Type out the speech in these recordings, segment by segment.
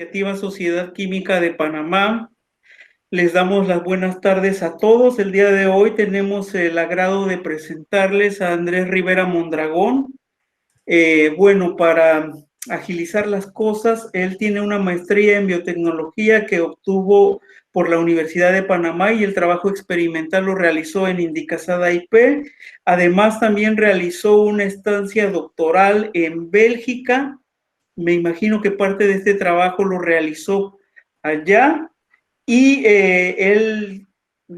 Iniciativa Sociedad Química de Panamá. Les damos las buenas tardes a todos. El día de hoy tenemos el agrado de presentarles a Andrés Rivera Mondragón. Bueno, para agilizar las cosas, él tiene una maestría en biotecnología que obtuvo por la Universidad de Panamá y el trabajo experimental lo realizó en Indicasada IP. Además, también realizó una estancia doctoral en Bélgica. Me imagino que parte de este trabajo lo realizó allá y él,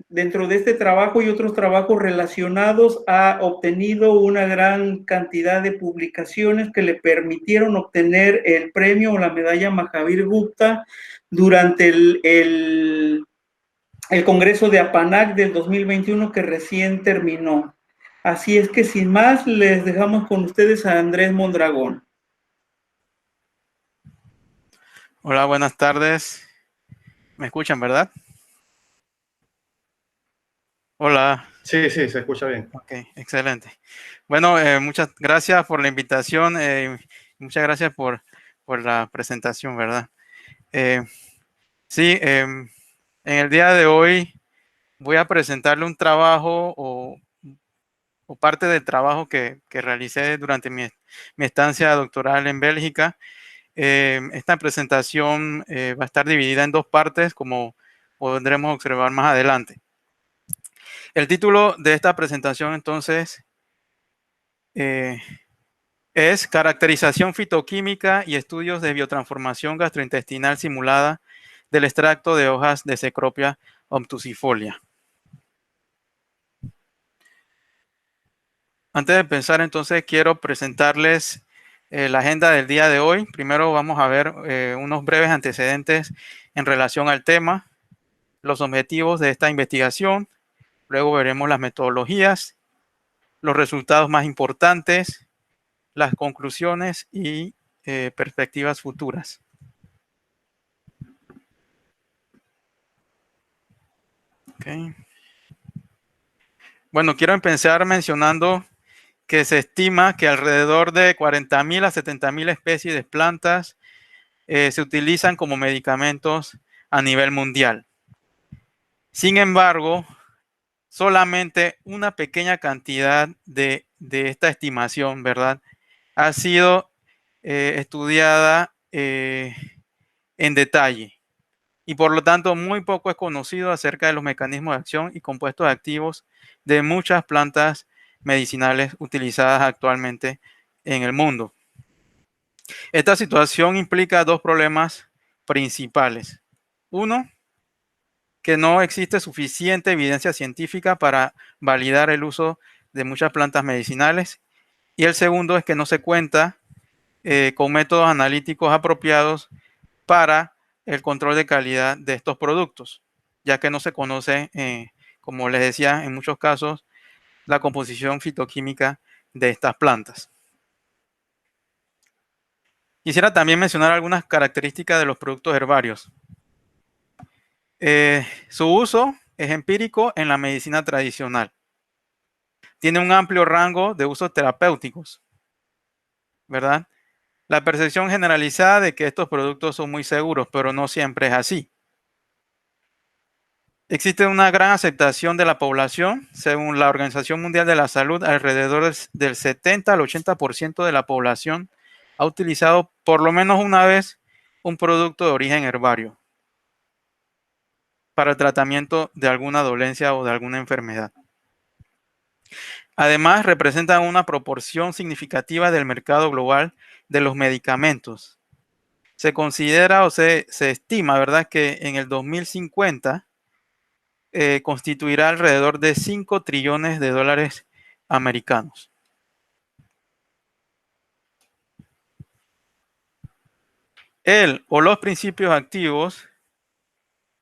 dentro de este trabajo y otros trabajos relacionados, ha obtenido una gran cantidad de publicaciones que le permitieron obtener el premio o la medalla Mahavir Gupta durante el Congreso de APANAC del 2021 que recién terminó. Así es que sin más, les dejamos con ustedes a Andrés Mondragón. Hola, buenas tardes. ¿Me escuchan, verdad? Hola. Sí, se escucha bien. Ok, excelente. Bueno, muchas gracias por la invitación. Muchas gracias por la presentación, ¿verdad? Sí, en el día de hoy voy a presentarle un trabajo o parte del trabajo que realicé durante mi estancia doctoral en Bélgica. Esta presentación va a estar dividida en dos partes, como podremos observar más adelante. El título de esta presentación, entonces, es Caracterización fitoquímica y estudios de biotransformación gastrointestinal simulada del extracto de hojas de Cecropia obtusifolia. Antes de empezar, entonces, quiero presentarles la agenda del día de hoy. Primero vamos a ver unos breves antecedentes en relación al tema, los objetivos de esta investigación. Luego veremos las metodologías, los resultados más importantes, las conclusiones y perspectivas futuras. Okay. Bueno, quiero empezar mencionando que se estima que alrededor de 40.000 a 70.000 especies de plantas se utilizan como medicamentos a nivel mundial. Sin embargo, solamente una pequeña cantidad de esta estimación, ¿verdad?, ha sido estudiada en detalle y por lo tanto muy poco es conocido acerca de los mecanismos de acción y compuestos activos de muchas plantas medicinales utilizadas actualmente en el mundo. Esta situación implica dos problemas principales. Uno, que no existe suficiente evidencia científica para validar el uso de muchas plantas medicinales. Y el segundo es que no se cuenta con métodos analíticos apropiados para el control de calidad de estos productos, ya que no se conoce, como les decía, en muchos casos, la composición fitoquímica de estas plantas. Quisiera también mencionar algunas características de los productos herbarios. Su uso es empírico en la medicina tradicional. Tiene un amplio rango de usos terapéuticos, ¿verdad? La percepción generalizada de que estos productos son muy seguros, pero no siempre es así. Existe una gran aceptación de la población. Según la Organización Mundial de la Salud, alrededor del 70 al 80% de la población ha utilizado por lo menos una vez un producto de origen herbario para el tratamiento de alguna dolencia o de alguna enfermedad. Además, representan una proporción significativa del mercado global de los medicamentos. Se considera o se estima, ¿verdad?, que en el 2050 constituirá alrededor de 5 trillones de dólares americanos. El o los principios activos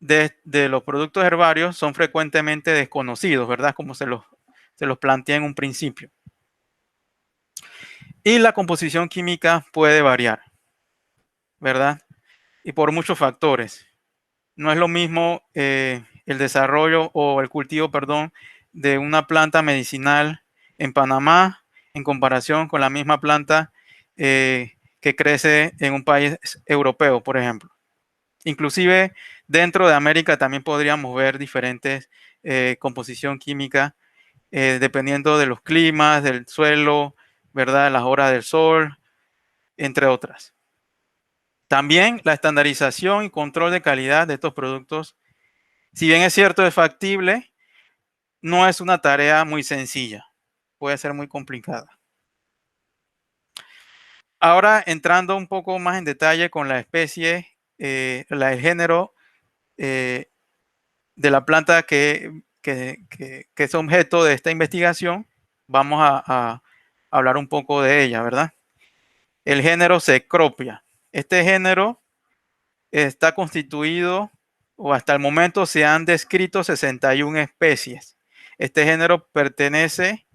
de los productos herbarios son frecuentemente desconocidos, ¿verdad?, como se los plantea en un principio. Y la composición química puede variar, ¿verdad?, y por muchos factores. No es lo mismo el desarrollo o el cultivo, perdón, de una planta medicinal en Panamá en comparación con la misma planta que crece en un país europeo, por ejemplo, Inclusive dentro de América también podríamos ver diferentes composición química dependiendo de los climas, del suelo, ¿verdad? Las horas del sol, entre otras. También la estandarización y control de calidad de estos productos, si bien es cierto, es factible, no es una tarea muy sencilla. Puede ser muy complicada. Ahora, entrando un poco más en detalle con la especie, el género de la planta que es objeto de esta investigación, vamos a hablar un poco de ella, ¿verdad? El género Cecropia. Este género está constituido, o hasta el momento se han descrito 61 especies. Este género pertenece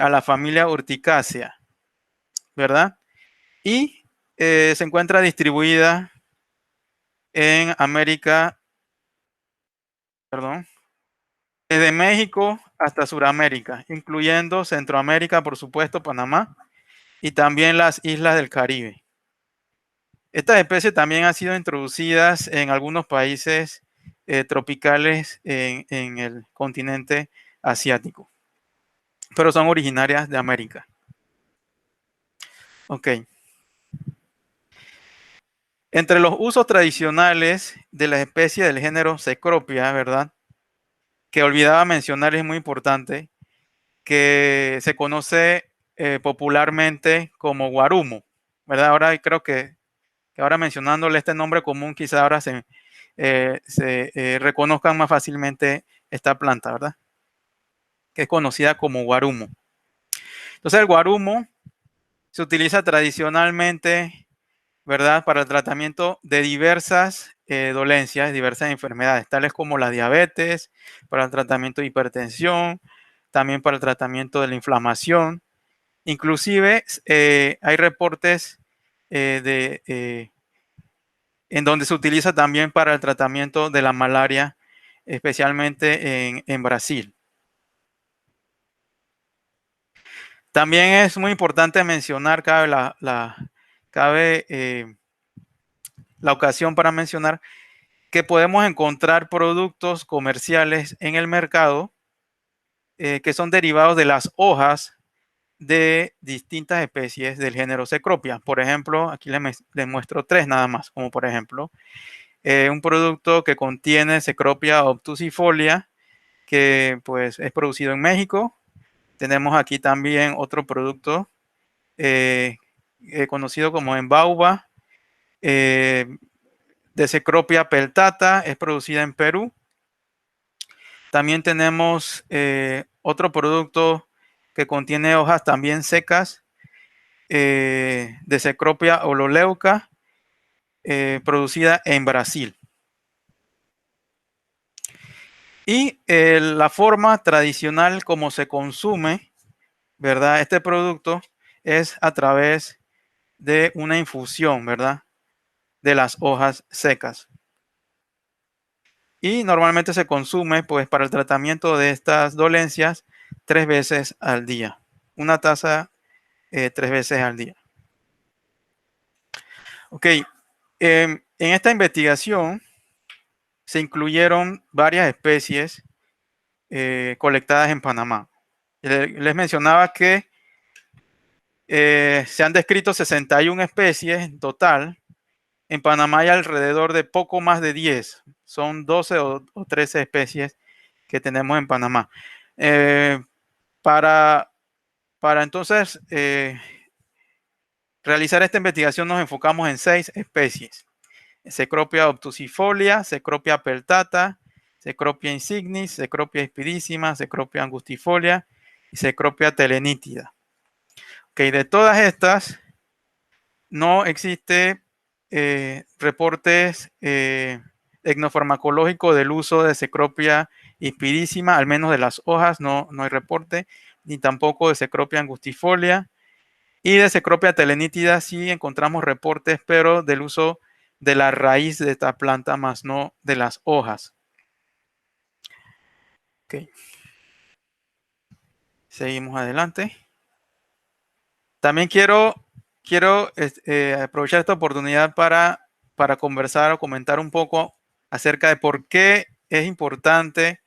a la familia Urticacea, ¿verdad? Y se encuentra distribuida en América, perdón, desde México hasta Sudamérica, incluyendo Centroamérica, por supuesto, Panamá, y también las islas del Caribe. Estas especies también han sido introducidas en algunos países tropicales en el continente asiático, pero son originarias de América. Ok. Entre los usos tradicionales de las especies del género Cecropia, ¿verdad? Que olvidaba mencionar, es muy importante, que se conoce popularmente como guarumo, ¿verdad? Ahora creo que ahora mencionándole este nombre común, quizá ahora se reconozcan más fácilmente esta planta, ¿verdad? Que es conocida como guarumo. Entonces el guarumo se utiliza tradicionalmente, ¿verdad? Para el tratamiento de diversas dolencias, diversas enfermedades, tales como la diabetes, para el tratamiento de hipertensión, también para el tratamiento de la inflamación. Inclusive hay reportes en donde se utiliza también para el tratamiento de la malaria, especialmente en Brasil. También es muy importante mencionar, cabe la ocasión para mencionar que podemos encontrar productos comerciales en el mercado que son derivados de las hojas de distintas especies del género Cecropia. Por ejemplo, aquí les muestro tres nada más, como por ejemplo, un producto que contiene Cecropia obtusifolia, que pues es producido en México. Tenemos aquí también otro producto conocido como Embauba, de Cecropia peltata, es producida en Perú. También tenemos otro producto que contiene hojas también secas de Cecropia ololeuca, producida en Brasil. Y la forma tradicional como se consume, ¿verdad? Este producto es a través de una infusión, ¿verdad? De las hojas secas. Y normalmente se consume, pues, para el tratamiento de estas dolencias 3 veces al día. Una taza 3 veces al día. Ok. En esta investigación se incluyeron varias especies colectadas en Panamá. Les mencionaba que se han descrito 61 especies en total. En Panamá hay alrededor de poco más de 10. Son 12 o 13 especies que tenemos en Panamá. Para entonces realizar esta investigación nos enfocamos en 6 especies. Cecropia obtusifolia, Cecropia peltata, Cecropia insignis, Cecropia hispidísima, Cecropia angustifolia y Cecropia telenítida. Okay, de todas estas, no existe reportes etnofarmacológicos del uso de Cecropia hispidísima, al menos de las hojas no hay reporte, ni tampoco de Cecropia angustifolia. Y de Cecropia telenítida sí encontramos reportes, pero del uso de la raíz de esta planta, más no de las hojas. Okay. Seguimos adelante. También quiero aprovechar esta oportunidad para para conversar o comentar un poco acerca de por qué es importante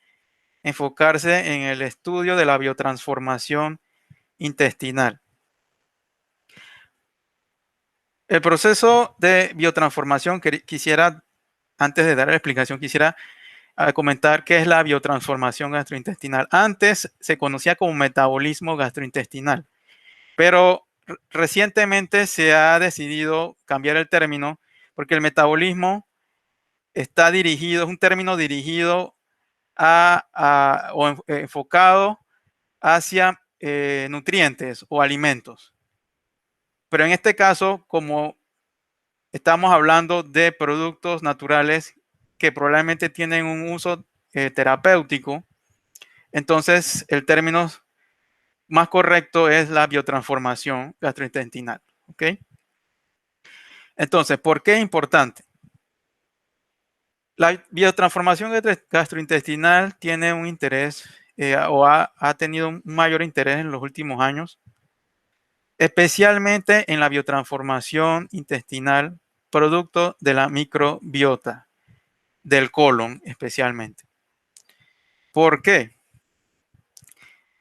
enfocarse en el estudio de la biotransformación intestinal. El proceso de biotransformación, quisiera, antes de dar la explicación, quisiera comentar qué es la biotransformación gastrointestinal. Antes se conocía como metabolismo gastrointestinal, pero recientemente se ha decidido cambiar el término porque el metabolismo está dirigido, es un término dirigido enfocado hacia nutrientes o alimentos. Pero en este caso, como estamos hablando de productos naturales que probablemente tienen un uso terapéutico, entonces el término más correcto es la biotransformación gastrointestinal. ¿Ok? Entonces, ¿por qué es importante? La biotransformación gastrointestinal tiene un interés ha tenido un mayor interés en los últimos años, especialmente en la biotransformación intestinal producto de la microbiota del colon especialmente. ¿Por qué?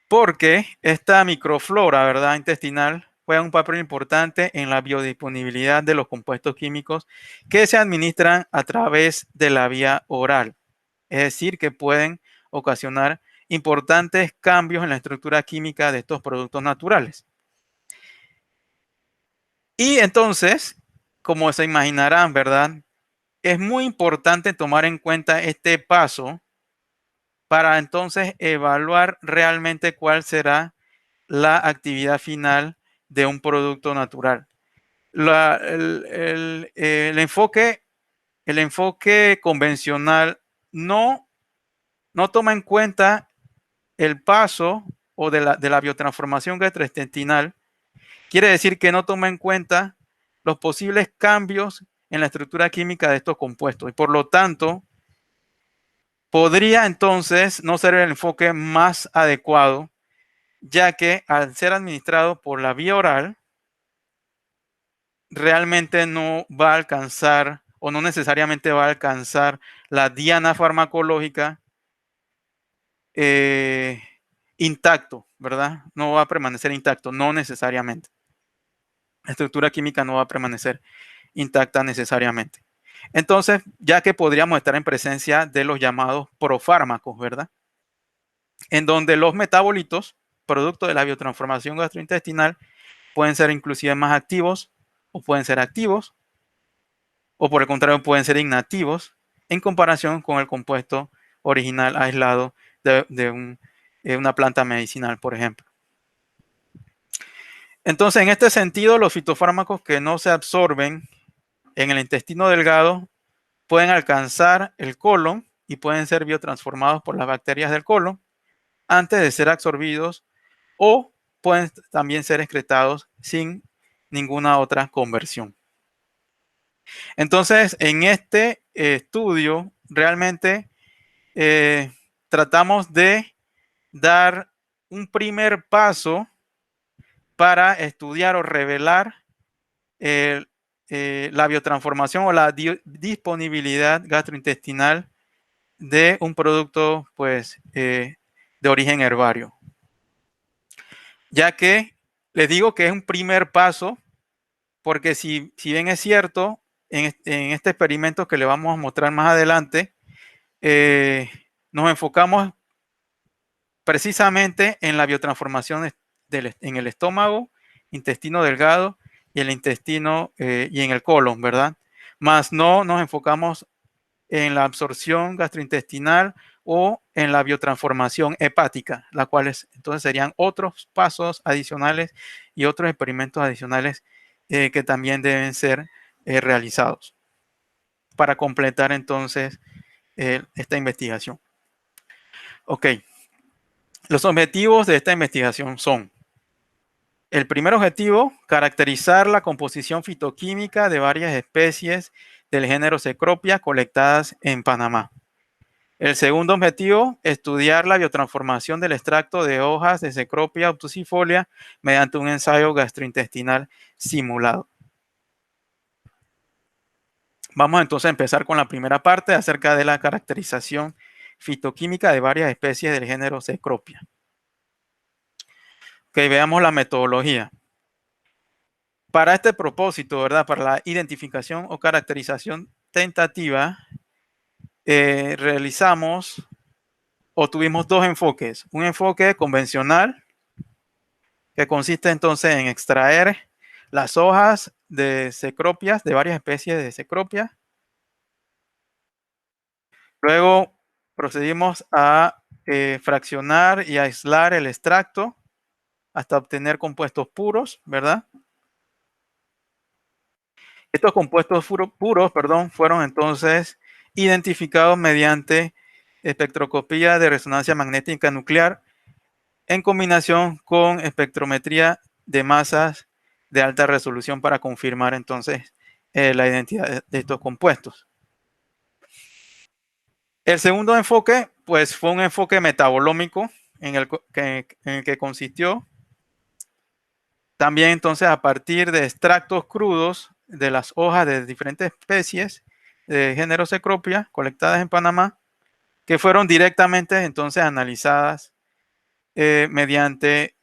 Porque esta microflora, ¿verdad?, intestinal juega un papel importante en la biodisponibilidad de los compuestos químicos que se administran a través de la vía oral. Es decir, que pueden ocasionar importantes cambios en la estructura química de estos productos naturales. Y entonces, como se imaginarán, ¿verdad?, es muy importante tomar en cuenta este paso para entonces evaluar realmente cuál será la actividad final de un producto natural. El enfoque convencional no toma en cuenta el paso o de la biotransformación gastrointestinal. Quiere decir que no toma en cuenta los posibles cambios en la estructura química de estos compuestos y por lo tanto podría entonces no ser el enfoque más adecuado, ya que al ser administrado por la vía oral realmente no va a alcanzar o no necesariamente va a alcanzar la diana farmacológica intacto, ¿verdad? No va a permanecer intacto, no necesariamente. La estructura química no va a permanecer intacta necesariamente. Entonces, ya que podríamos estar en presencia de los llamados profármacos, ¿verdad?, en donde los metabolitos, producto de la biotransformación gastrointestinal, pueden ser inclusive más activos o pueden ser activos, o por el contrario pueden ser inactivos en comparación con el compuesto original aislado de una planta medicinal, por ejemplo. Entonces, en este sentido, los fitofármacos que no se absorben en el intestino delgado pueden alcanzar el colon y pueden ser biotransformados por las bacterias del colon antes de ser absorbidos o pueden también ser excretados sin ninguna otra conversión. Entonces, en este estudio realmente tratamos de dar un primer paso para estudiar o revelar la biotransformación o la disponibilidad gastrointestinal de un producto, pues, de origen herbario. Ya que les digo que es un primer paso, porque si bien es cierto, en este experimento que le vamos a mostrar más adelante, nos enfocamos precisamente en la biotransformación en el estómago, intestino delgado y el intestino y en el colon, ¿verdad? Más no nos enfocamos en la absorción gastrointestinal o en la biotransformación hepática, las cuales entonces serían otros pasos adicionales y otros experimentos adicionales que también deben ser realizados para completar entonces esta investigación. Ok, los objetivos de esta investigación son: el primer objetivo, caracterizar la composición fitoquímica de varias especies del género Cecropia colectadas en Panamá. El segundo objetivo, estudiar la biotransformación del extracto de hojas de Cecropia obtusifolia mediante un ensayo gastrointestinal simulado. Vamos entonces a empezar con la primera parte acerca de la caracterización fitoquímica de varias especies del género Cecropia. Ok, veamos la metodología. Para este propósito, ¿verdad? Para la identificación o caracterización tentativa, realizamos o tuvimos dos enfoques. Un enfoque convencional, que consiste entonces en extraer las hojas de cecropias, de varias especies de cecropia. Luego procedimos a fraccionar y aislar el extracto hasta obtener compuestos puros, ¿verdad? Estos compuestos puros, fueron entonces identificados mediante espectroscopía de resonancia magnética nuclear en combinación con espectrometría de masas de alta resolución para confirmar entonces la identidad de estos compuestos. El segundo enfoque, pues, fue un enfoque metabolómico en el que consistió también entonces a partir de extractos crudos de las hojas de diferentes especies de género Cecropia colectadas en Panamá, que fueron directamente entonces analizadas mediante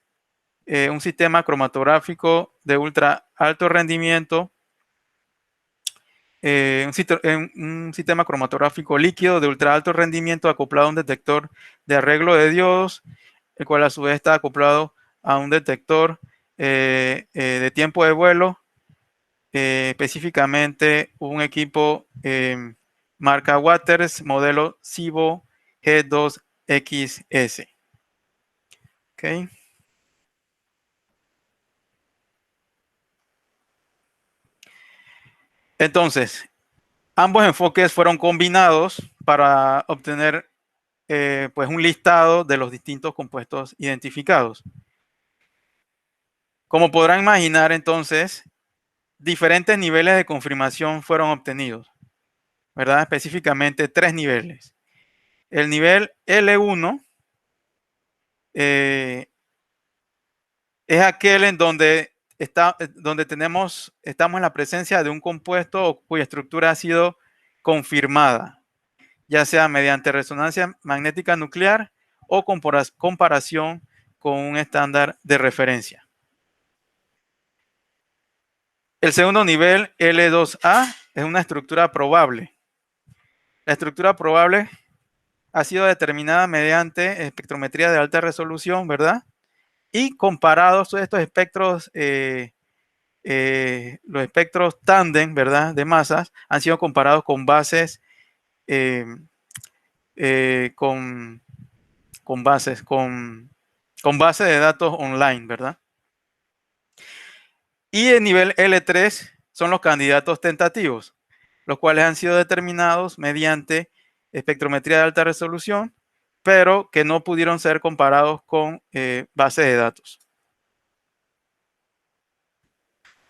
un sistema cromatográfico de ultra alto rendimiento, un sistema cromatográfico líquido de ultra alto rendimiento acoplado a un detector de arreglo de diodos, el cual a su vez está acoplado a un detector de tiempo de vuelo, específicamente un equipo marca Waters, modelo Cibo G2XS. Okay. Entonces, ambos enfoques fueron combinados para obtener pues un listado de los distintos compuestos identificados. Como podrán imaginar, entonces, diferentes niveles de confirmación fueron obtenidos, ¿verdad? Específicamente 3 niveles. El nivel L1 es aquel en donde estamos en la presencia de un compuesto cuya estructura ha sido confirmada, ya sea mediante resonancia magnética nuclear o comparación con un estándar de referencia. El segundo nivel, L2A, es una estructura probable. La estructura probable ha sido determinada mediante espectrometría de alta resolución, ¿verdad? Y comparados estos espectros, los espectros tándem, ¿verdad? De masas, han sido comparados con bases, con bases de datos online, ¿verdad? Y el nivel L3 son los candidatos tentativos, los cuales han sido determinados mediante espectrometría de alta resolución, pero que no pudieron ser comparados con bases de datos.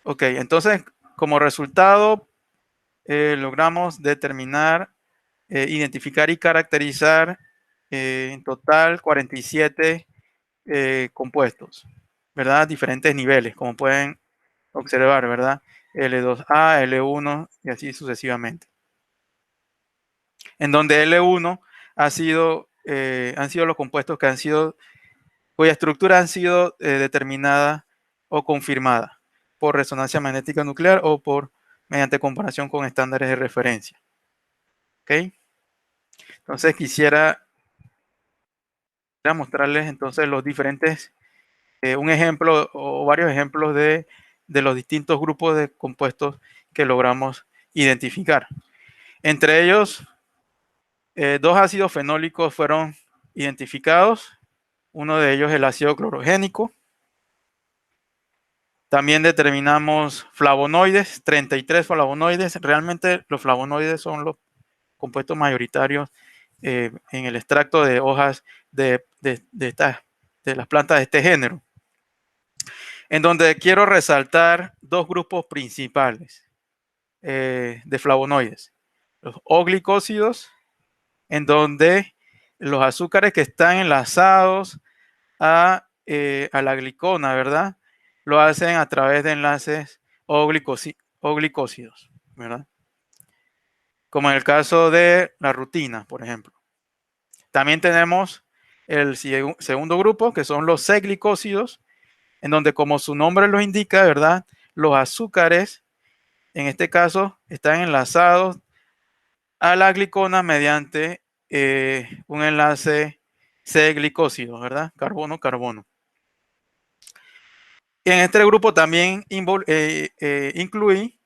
Ok, entonces, como resultado, logramos determinar, identificar y caracterizar en total 47 compuestos, ¿verdad? Diferentes niveles, como pueden observar, ¿verdad? L2A, L1 y así sucesivamente. En donde L1 han sido los compuestos cuya estructura han sido determinada o confirmada por resonancia magnética nuclear o mediante comparación con estándares de referencia. ¿Ok? Entonces quisiera mostrarles entonces los diferentes, un ejemplo o varios ejemplos de los distintos grupos de compuestos que logramos identificar. Entre ellos, 2 ácidos fenólicos fueron identificados. Uno de ellos es el ácido clorogénico. También determinamos flavonoides, 33 flavonoides. Realmente los flavonoides son los compuestos mayoritarios en el extracto de hojas de las plantas de este género. En donde quiero resaltar 2 grupos principales de flavonoides. Los oglicósidos, en donde los azúcares que están enlazados a la glicona, ¿verdad? Lo hacen a través de enlaces o glicósidos, ¿verdad? como en el caso de la rutina, por ejemplo. También tenemos el segundo grupo, que son los C-glicósidos, en donde, como su nombre lo indica, ¿verdad? Los azúcares, en este caso, están enlazados a la glicona mediante un enlace C-glicósido, ¿verdad? Carbono-carbono. En este grupo también incluí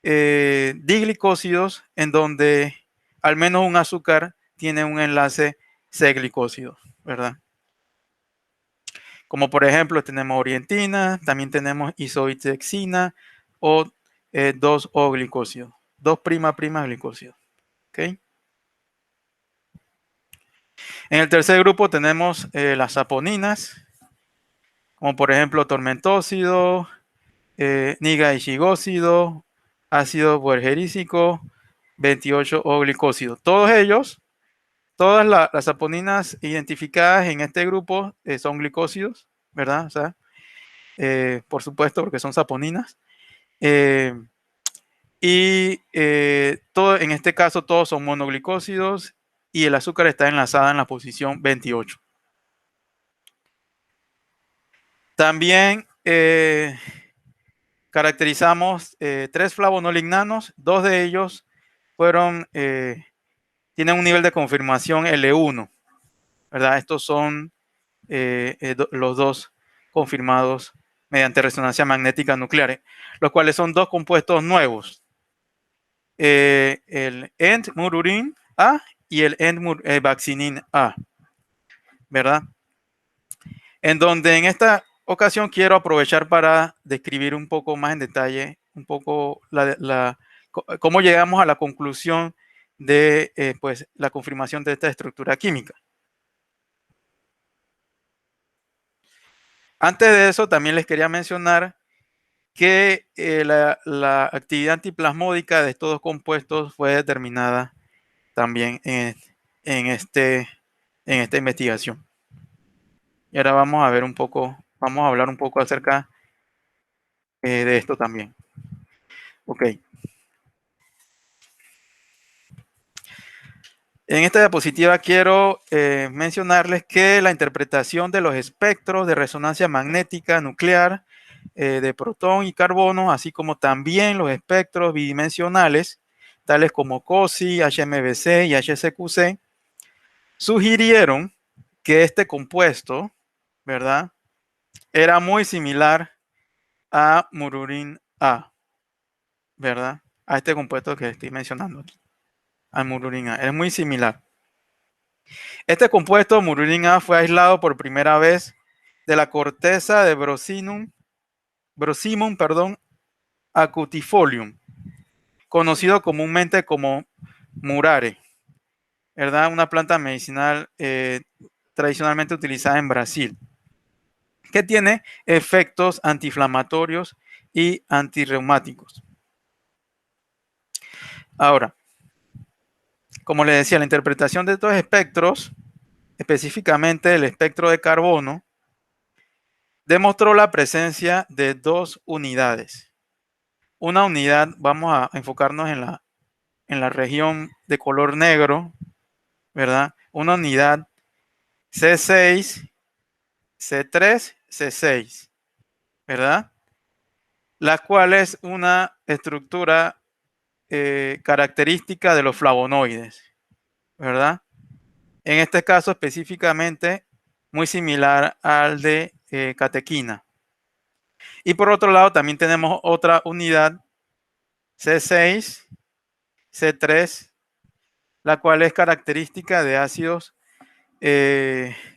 diglicósidos, en donde al menos un azúcar tiene un enlace C-glicósido, ¿verdad? Como por ejemplo tenemos orientina, también tenemos isoitexina o 2-O-glicósido, 2'' glicósido. ¿Okay? En el tercer grupo tenemos las saponinas, como por ejemplo tormentósido, nigaishigósido, ácido buergerísico, 28-O-glicósido. Todos ellos, todas las saponinas identificadas en este grupo son glicósidos, ¿verdad? O sea, por supuesto, porque son saponinas. En este caso todos son monoglicósidos y el azúcar está enlazada en la posición 28. También caracterizamos 3 flavonolignanos, 2 de ellos tienen un nivel de confirmación L1, ¿verdad? Estos son los 2 confirmados mediante resonancia magnética nuclear, los cuales son 2 compuestos nuevos. El End-mururin A y el End-vaccinin A, ¿verdad? En donde en esta ocasión quiero aprovechar para describir un poco más en detalle, un poco cómo llegamos a la conclusión de pues, la confirmación de esta estructura química. Antes de eso, también les quería mencionar que la actividad antiplasmódica de estos dos compuestos fue determinada también en esta investigación. Y ahora vamos a ver un poco, vamos a hablar un poco acerca de esto también. Ok. En esta diapositiva quiero mencionarles que la interpretación de los espectros de resonancia magnética nuclear de protón y carbono, así como también los espectros bidimensionales, tales como COSY, HMBC y HCQC, sugirieron que este compuesto, ¿verdad?, era muy similar a mururin A, ¿verdad? A este compuesto que estoy mencionando aquí, a mururin A. Es muy similar. Este compuesto, mururin A, fue aislado por primera vez de la corteza de Brosimum acutifolium, conocido comúnmente como murare, ¿verdad? Una planta medicinal tradicionalmente utilizada en Brasil, que tiene efectos antiinflamatorios y antirreumáticos. Ahora, como les decía, la interpretación de estos espectros, específicamente el espectro de carbono, demostró la presencia de 2 unidades. Una unidad, vamos a enfocarnos en la región de color negro, ¿verdad? Una unidad C6, C3, C6, ¿verdad? La cual es una estructura característica de los flavonoides, ¿verdad? En este caso específicamente muy similar al de catequina. Y por otro lado también tenemos otra unidad C6, C3, la cual es característica de ácidos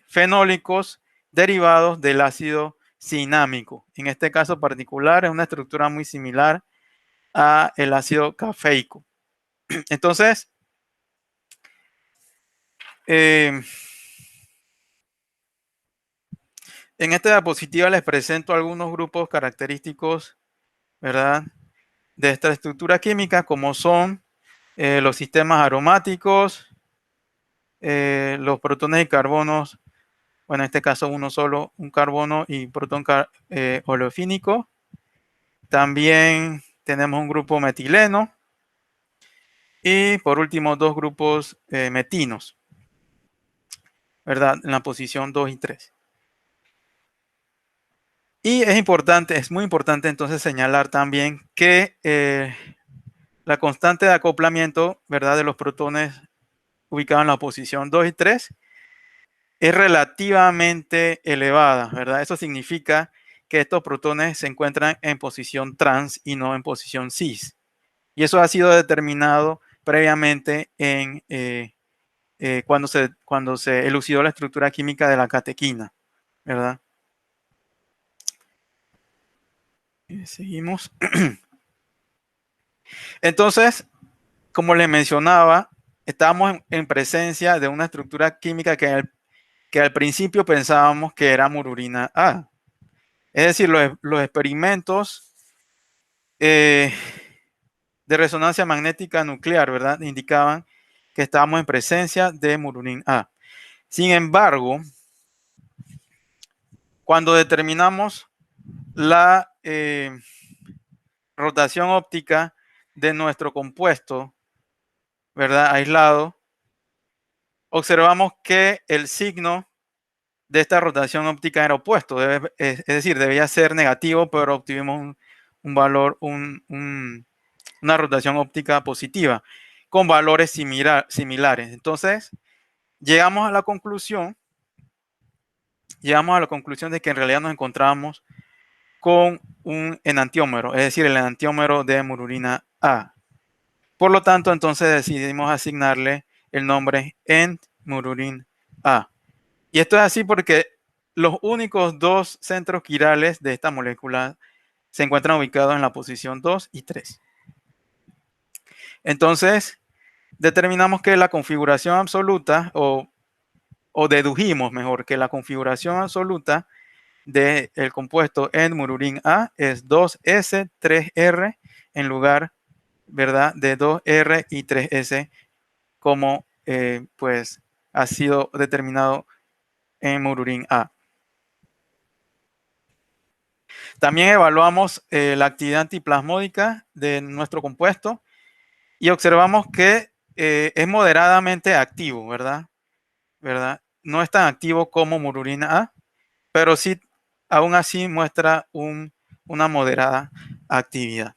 fenólicos derivados del ácido cinámico. En este caso particular es una estructura muy similar a el ácido cafeico. Entonces, en esta diapositiva les presento algunos grupos característicos, ¿verdad?, de esta estructura química, como son los sistemas aromáticos, los protones y carbonos, bueno, en este caso uno solo, un carbono y protón oleofínico. También tenemos un grupo metileno, Y por último, dos grupos metinos, ¿verdad? En la posición 2 y 3. Y es importante, es muy importante entonces señalar también que la constante de acoplamiento, ¿verdad? De los protones ubicados en la posición 2 y 3 es relativamente elevada, ¿verdad? Eso significa que estos protones se encuentran en posición trans y no en posición cis. Y eso ha sido determinado previamente en cuando se elucidó la estructura química de la catequina, ¿verdad? Seguimos. Entonces, como les mencionaba, estamos en presencia de una estructura química que al principio pensábamos que era mururina A. Es decir, los experimentos eh, de resonancia magnética nuclear, ¿verdad? Indicaban que estábamos en presencia de mururin A. Sin embargo, cuando determinamos la rotación óptica de nuestro compuesto, ¿verdad? Aislado, observamos que el signo de esta rotación óptica era opuesto, es decir, debía ser negativo, pero obtuvimos un valor, una rotación óptica positiva con valores similares. Entonces, llegamos a la conclusión de que en realidad nos encontrábamos con un enantiómero, es decir, el enantiómero de mururina A. Por lo tanto, entonces decidimos asignarle el nombre Ent-mururin A. Y esto es así porque los únicos dos centros quirales de esta molécula se encuentran ubicados en la posición 2 y 3. Entonces, determinamos que la configuración absoluta, o dedujimos mejor, que la configuración absoluta del compuesto N-mururin A es 2S3R en lugar, ¿verdad?, de 2R y 3S, como pues ha sido determinado en mururin A. También evaluamos la actividad antiplasmódica de nuestro compuesto y observamos que es moderadamente activo, ¿verdad? No es tan activo como mururina A, pero sí, aún así muestra una moderada actividad.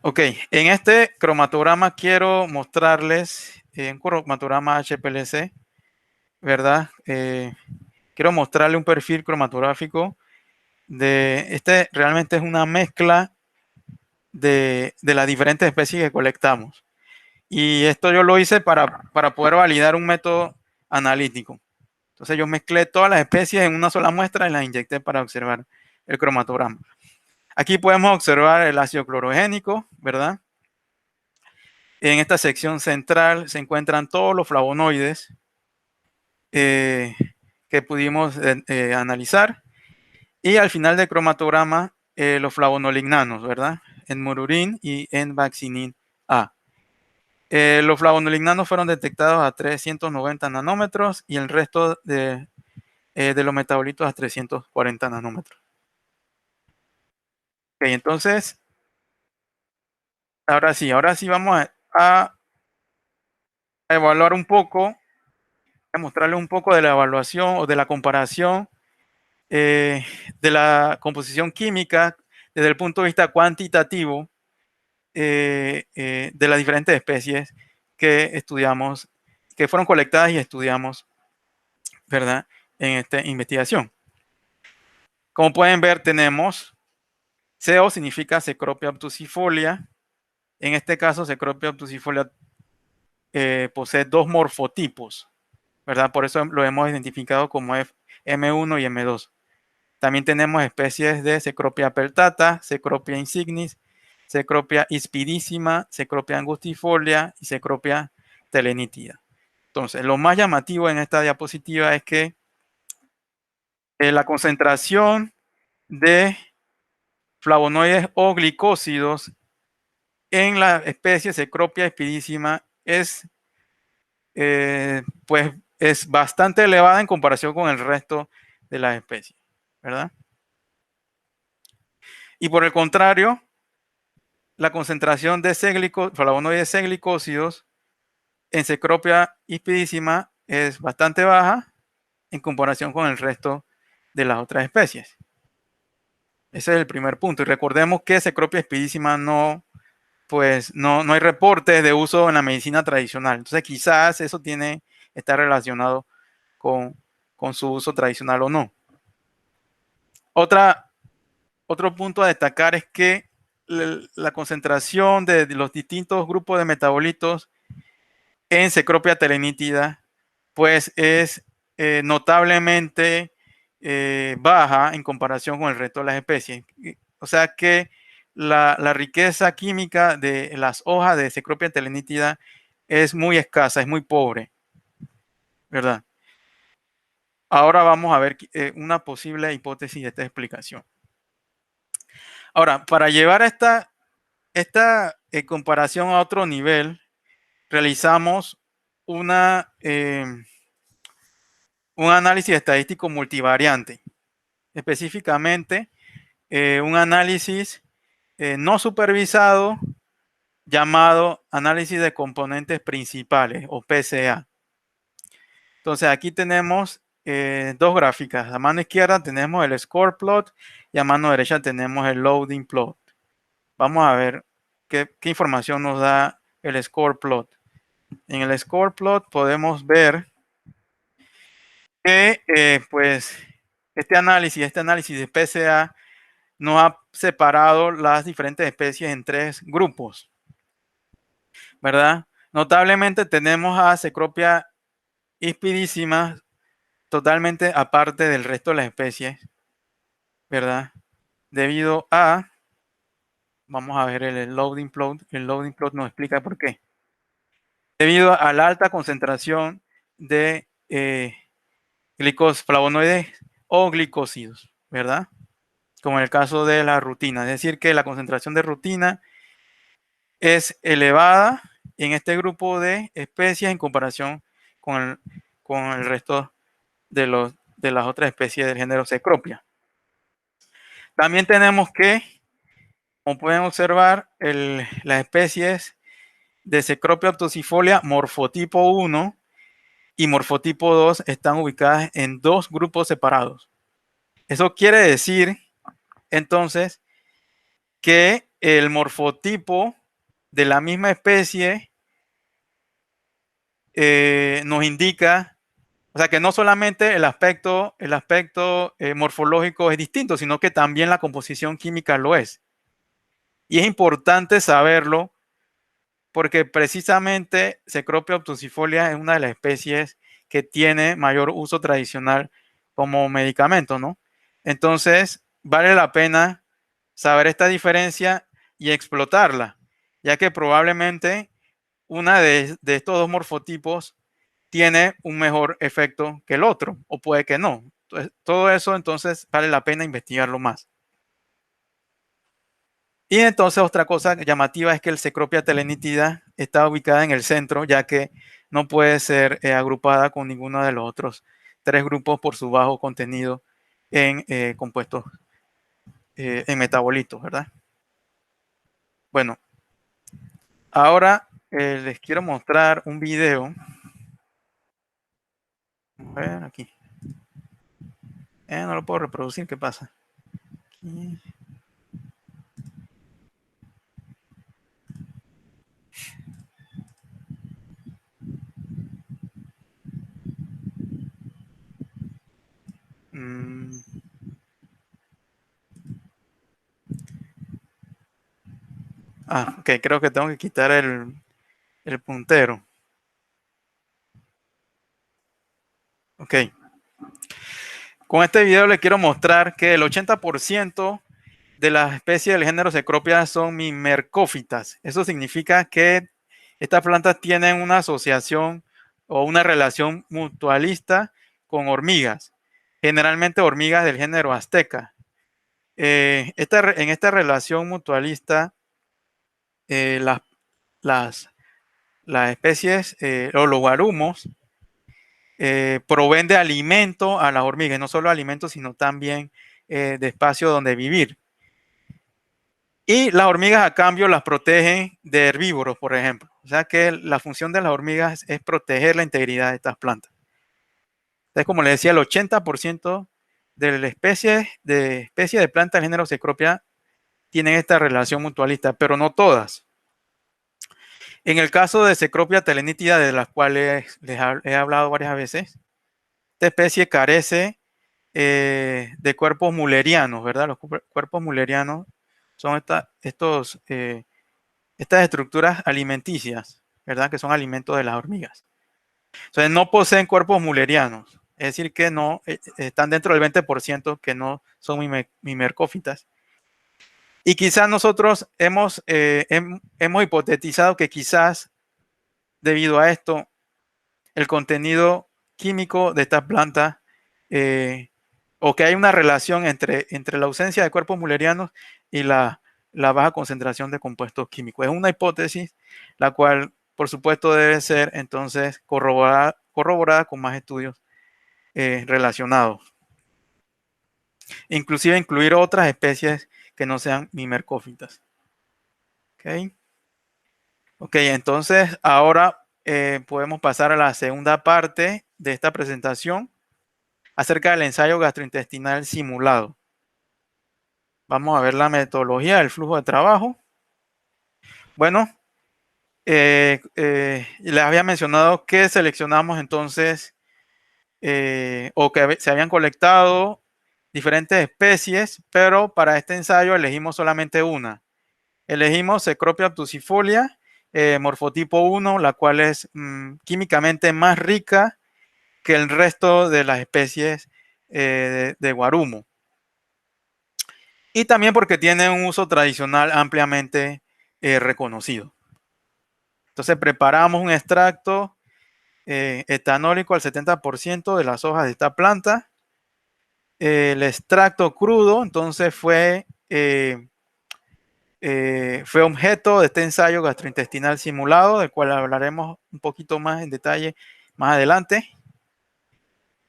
Ok, en este cromatograma quiero mostrarles, un cromatograma HPLC, ¿verdad? Quiero mostrarle un perfil cromatográfico realmente es una mezcla de las diferentes especies que colectamos. Y esto yo lo hice para poder validar un método analítico. Entonces yo mezclé todas las especies en una sola muestra y las inyecté para observar el cromatograma. Aquí podemos observar el ácido clorogénico, ¿verdad? En esta sección central se encuentran todos los flavonoides que pudimos analizar. Y al final del cromatograma, los flavonolignanos, ¿verdad? En mururin y en vaccinin A. Los flavonolignanos fueron detectados a 390 nanómetros y el resto de los metabolitos a 340 nanómetros. Ok, entonces, ahora sí vamos a evaluar un poco, a mostrarles un poco de la evaluación o de la comparación de la composición química desde el punto de vista cuantitativo de las diferentes especies que estudiamos, que fueron colectadas y estudiamos, ¿verdad?, en esta investigación. Como pueden ver, tenemos CO significa Cecropia obtusifolia. En este caso, Cecropia obtusifolia posee dos morfotipos, ¿verdad? Por eso lo hemos identificado como M1 y M2. También tenemos especies de Cecropia peltata, Cecropia insignis, Cecropia hispidísima, Cecropia angustifolia y Cecropia telenítida. Entonces, lo más llamativo en esta diapositiva es que la concentración de flavonoides o glicósidos en la especie Cecropia hispidísima pues, es bastante elevada en comparación con el resto de las especies, ¿verdad? Y por el contrario, la concentración de flavonoides C-glicósidos en Cecropia hispidísima es bastante baja en comparación con el resto de las otras especies. Ese es el primer punto. Y recordemos que Cecropia hispidísima no hay reportes de uso en la medicina tradicional. Entonces quizás eso está relacionado con su uso tradicional o no. Otro punto a destacar es que la concentración de los distintos grupos de metabolitos en Cecropia telenítida pues es notablemente baja en comparación con el resto de las especies. O sea que la riqueza química de las hojas de Cecropia telenítida es muy escasa, es muy pobre, ¿verdad? Ahora vamos a ver una posible hipótesis de esta explicación. Ahora, para llevar esta comparación a otro nivel, realizamos un análisis estadístico multivariante. Específicamente, un análisis no supervisado llamado análisis de componentes principales o PCA. Entonces aquí tenemos dos gráficas. A mano izquierda tenemos el score plot y a mano derecha tenemos el loading plot. Vamos a ver qué información nos da el score plot. En el score plot podemos ver que pues este análisis de PCA nos ha separado las diferentes especies en tres grupos, ¿verdad? Notablemente tenemos a Cecropia hispidísima totalmente aparte del resto de las especies, ¿verdad? Debido a, vamos a ver el loading plot nos explica por qué. Debido a la alta concentración de flavonoides o glicósidos, ¿verdad? Como en el caso de la rutina, es decir, que la concentración de rutina es elevada en este grupo de especies en comparación con el resto de las otras especies del género Cecropia. También tenemos que, como pueden observar, las especies de Cecropia obtusifolia morfotipo 1 y morfotipo 2 están ubicadas en dos grupos separados. Eso quiere decir, entonces, que el morfotipo de la misma especie nos indica, o sea, que no solamente el aspecto morfológico es distinto, sino que también la composición química lo es. Y es importante saberlo porque precisamente Cecropia obtusifolia es una de las especies que tiene mayor uso tradicional como medicamento, ¿no? Entonces, vale la pena saber esta diferencia y explotarla, ya que probablemente una de estos dos morfotipos tiene un mejor efecto que el otro, o puede que no. Entonces, todo eso entonces vale la pena investigarlo más. Y entonces otra cosa llamativa es que el Cecropia telenítida está ubicada en el centro, ya que no puede ser agrupada con ninguno de los otros tres grupos por su bajo contenido en compuestos, en metabolitos, ¿verdad? Bueno, ahora les quiero mostrar un video. A ver, aquí. No lo puedo reproducir, ¿qué pasa? Aquí. Ok, creo que tengo que quitar el puntero. Ok. Con este video les quiero mostrar que el 80% de las especies del género Cecropia son mimercófitas. Eso significa que estas plantas tienen una asociación o una relación mutualista con hormigas, generalmente hormigas del género azteca. En esta relación mutualista, las especies o los guarumos proveen de alimento a las hormigas, no solo alimento, sino también de espacio donde vivir. Y las hormigas a cambio las protegen de herbívoros, por ejemplo. O sea que la función de las hormigas es proteger la integridad de estas plantas. Entonces, como les decía, el 80% de la especie de plantas del género Cecropia tienen esta relación mutualista, pero no todas. En el caso de Cecropia telenítida, de las cuales he hablado varias veces, esta especie carece de cuerpos mullerianos, ¿verdad? Los cuerpos mullerianos son estas estructuras alimenticias, ¿verdad? Que son alimentos de las hormigas. Entonces, no poseen cuerpos mullerianos, es decir, que no están dentro del 20% que no son mimercófitas. Y quizás nosotros hemos hipotetizado que quizás debido a esto, el contenido químico de estas plantas o que hay una relación entre la ausencia de cuerpos mullerianos y la baja concentración de compuestos químicos. Es una hipótesis la cual, por supuesto, debe ser entonces corroborada con más estudios relacionados. Inclusive incluir otras especies que no sean mimercófitas. Ok, entonces ahora podemos pasar a la segunda parte de esta presentación acerca del ensayo gastrointestinal simulado. Vamos a ver la metodología del flujo de trabajo. Bueno, les había mencionado que seleccionamos entonces o que se habían colectado diferentes especies, pero para este ensayo elegimos solamente una. Elegimos Cecropia obtusifolia, morfotipo 1, la cual es químicamente más rica que el resto de las especies de guarumo. Y también porque tiene un uso tradicional ampliamente reconocido. Entonces preparamos un extracto etanólico al 70% de las hojas de esta planta. El extracto crudo, entonces fue objeto de este ensayo gastrointestinal simulado, del cual hablaremos un poquito más en detalle más adelante.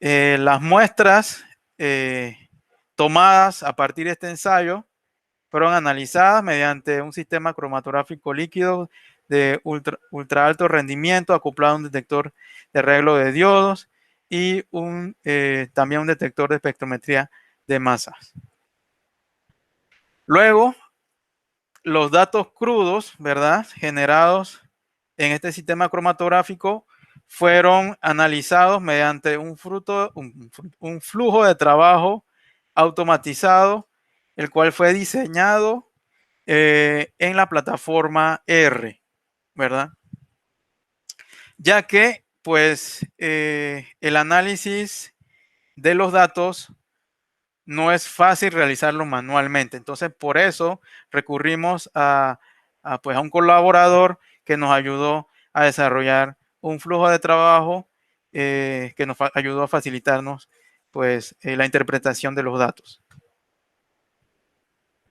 Las muestras tomadas a partir de este ensayo fueron analizadas mediante un sistema cromatográfico líquido de ultra alto rendimiento acoplado a un detector de arreglo de diodos y también un detector de espectrometría de masas. Luego, los datos crudos, ¿verdad?, generados en este sistema cromatográfico fueron analizados mediante un flujo de trabajo automatizado, el cual fue diseñado en la plataforma R, ¿verdad? Ya que, pues, el análisis de los datos no es fácil realizarlo manualmente. Entonces, por eso recurrimos pues, a un colaborador que nos ayudó a desarrollar un flujo de trabajo que nos ayudó a facilitarnos pues, la interpretación de los datos.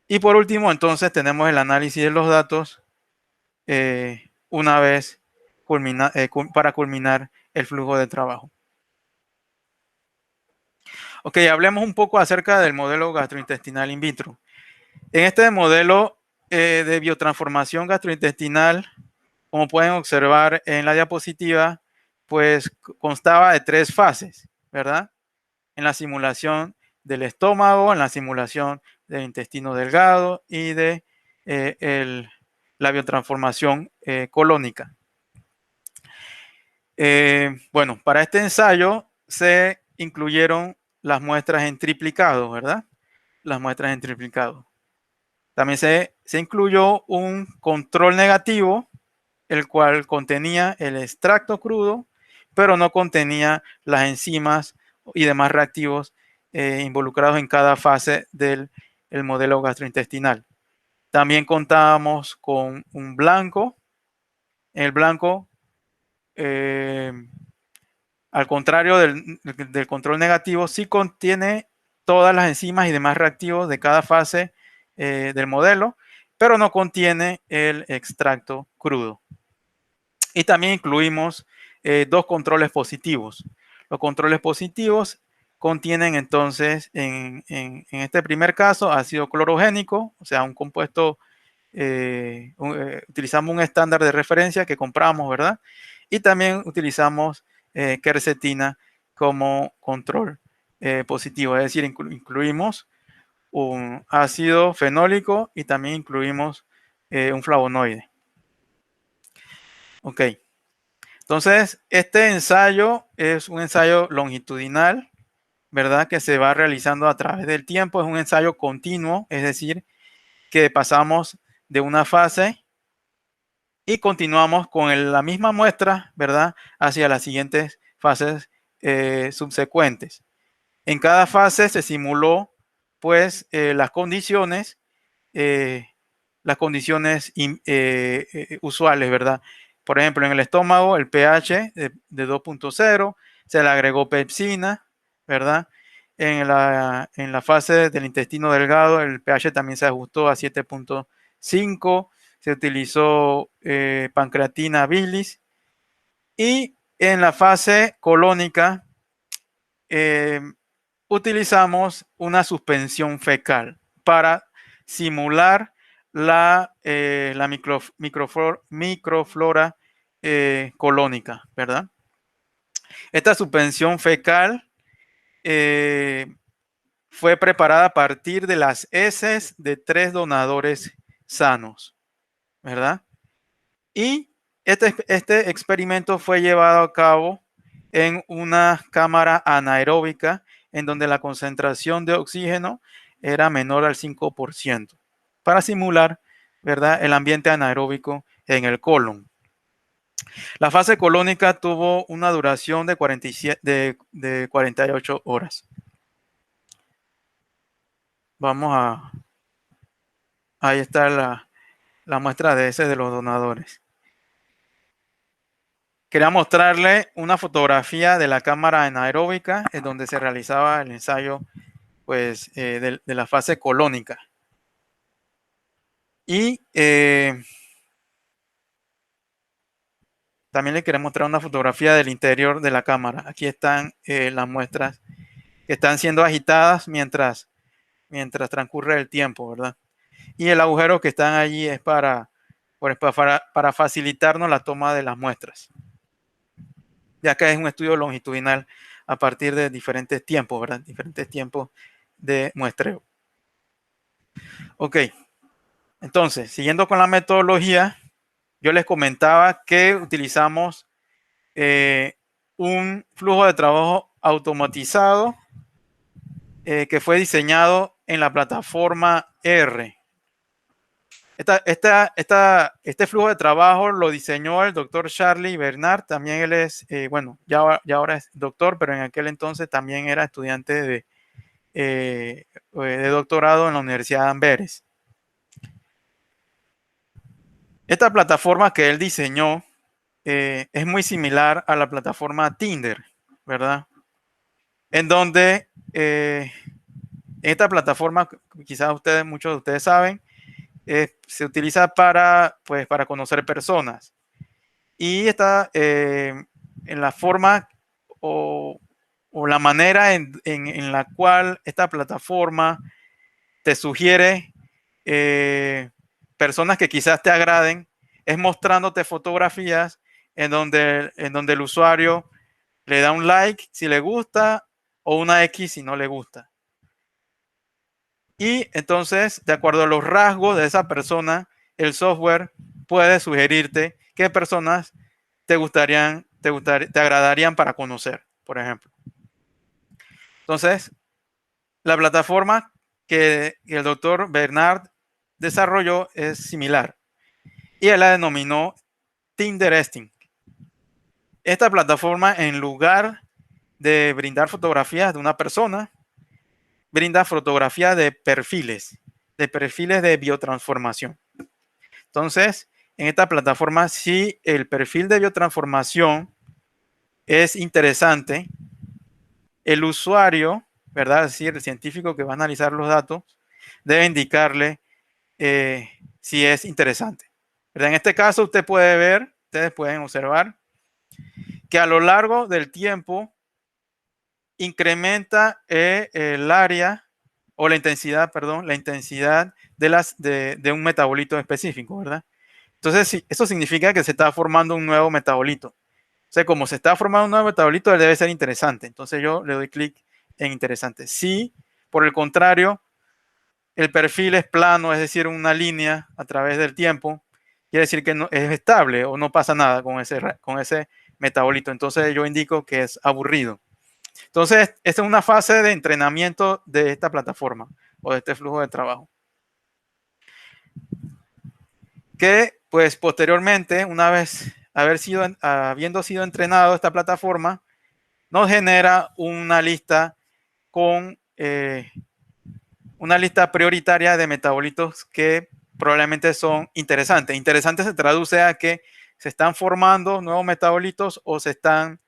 Y por último, entonces, tenemos el análisis de los datos una vez para culminar el flujo de trabajo. Ok, hablemos un poco acerca del modelo gastrointestinal in vitro. En este modelo de biotransformación gastrointestinal, como pueden observar en la diapositiva, pues constaba de 3 fases, ¿verdad? En la simulación del estómago, en la simulación del intestino delgado y de la biotransformación colónica. Bueno, para este ensayo se incluyeron las muestras en triplicado, ¿verdad? Las muestras en triplicado. También se incluyó un control negativo, el cual contenía el extracto crudo, pero no contenía las enzimas y demás reactivos involucrados en cada fase del modelo gastrointestinal. También contábamos con un blanco. El blanco, al contrario del control negativo, sí contiene todas las enzimas y demás reactivos de cada fase del modelo, pero no contiene el extracto crudo. Y también incluimos 2 controles positivos. Los controles positivos contienen entonces, en este primer caso, ácido clorogénico, o sea, un compuesto utilizamos un estándar de referencia que compramos, ¿verdad? Y también utilizamos quercetina como control positivo, es decir, incluimos un ácido fenólico y también incluimos un flavonoide. Ok, entonces este ensayo es un ensayo longitudinal, ¿verdad? Que se va realizando a través del tiempo, es un ensayo continuo, es decir, que pasamos de una fase y continuamos con la misma muestra, ¿verdad? Hacia las siguientes fases subsecuentes. En cada fase se simuló, pues, eh, las condiciones usuales, ¿verdad? Por ejemplo, en el estómago, el pH de 2.0, se le agregó pepsina, ¿verdad? En la fase del intestino delgado, el pH también se ajustó a 7.5, se utilizó pancreatina bilis, y en la fase colónica utilizamos una suspensión fecal para simular la microflora colónica, ¿verdad? Esta suspensión fecal fue preparada a partir de las heces de 3 donadores sanos, ¿verdad? Y este experimento fue llevado a cabo en una cámara anaeróbica en donde la concentración de oxígeno era menor al 5% para simular, ¿verdad?, el ambiente anaeróbico en el colon. La fase colónica tuvo una duración de 48 horas. Ahí está la muestra de ese de los donadores. Quería mostrarle una fotografía de la cámara anaeróbica en donde se realizaba el ensayo, pues, de la fase colónica. Y también le quería mostrar una fotografía del interior de la cámara. Aquí están las muestras que están siendo agitadas mientras transcurre el tiempo, ¿verdad? Y el agujero que están allí es para facilitarnos la toma de las muestras, ya que es un estudio longitudinal a partir de diferentes tiempos, ¿verdad? Diferentes tiempos de muestreo. Ok, entonces, siguiendo con la metodología, yo les comentaba que utilizamos un flujo de trabajo automatizado que fue diseñado en la plataforma R. Este flujo de trabajo lo diseñó el doctor Charlie Bernard. También él es, bueno, ya ahora es doctor, pero en aquel entonces también era estudiante de doctorado en la Universidad de Amberes. Esta plataforma que él diseñó es muy similar a la plataforma Tinder, ¿verdad? En donde esta plataforma, quizás muchos de ustedes saben, se utiliza pues, para conocer personas. Y está en la forma o la manera en la cual esta plataforma te sugiere personas que quizás te agraden, es mostrándote fotografías en donde el usuario le da un like si le gusta o una X si no le gusta. Y entonces, de acuerdo a los rasgos de esa persona, el software puede sugerirte qué personas te agradarían para conocer, por ejemplo. Entonces, la plataforma que el doctor Bernard desarrolló es similar y él la denominó Tinderesting. Esta plataforma, en lugar de brindar fotografías de una persona, brinda fotografías de perfiles de biotransformación. Entonces, en esta plataforma, si el perfil de biotransformación es interesante, el usuario, ¿verdad? Es decir, el científico que va a analizar los datos, debe indicarle si es interesante, ¿verdad? En este caso, ustedes pueden observar que a lo largo del tiempo incrementa el área o la intensidad, perdón, la intensidad de un metabolito específico, ¿verdad? Entonces, sí, eso significa que se está formando un nuevo metabolito. O sea, como se está formando un nuevo metabolito, debe ser interesante. Entonces yo le doy clic en interesante. Si, por el contrario, el perfil es plano, es decir, una línea a través del tiempo, quiere decir que no, es estable o no pasa nada con ese metabolito. Entonces yo indico que es aburrido. Entonces, esta es una fase de entrenamiento de esta plataforma o de este flujo de trabajo. Que pues posteriormente, una vez habiendo sido entrenado esta plataforma, nos genera una lista con una lista prioritaria de metabolitos que probablemente son interesantes. Interesante se traduce a que se están formando nuevos metabolitos o se están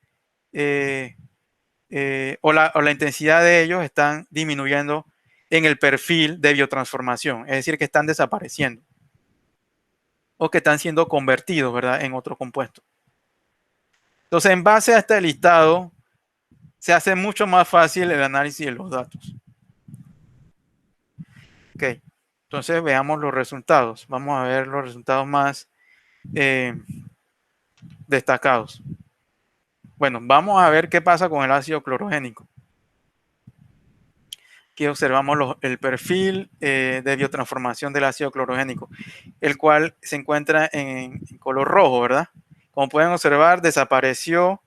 o la intensidad de ellos están disminuyendo en el perfil de biotransformación, es decir, que están desapareciendo o que están siendo convertidos, ¿verdad?, en otro compuesto. Entonces, en base a este listado, se hace mucho más fácil el análisis de los datos. Ok, entonces veamos los resultados. Vamos a ver los resultados más destacados. Bueno, vamos a ver qué pasa con el ácido clorogénico. Aquí observamos el perfil de biotransformación del ácido clorogénico, el cual se encuentra en color rojo, ¿verdad? Como pueden observar, desapareció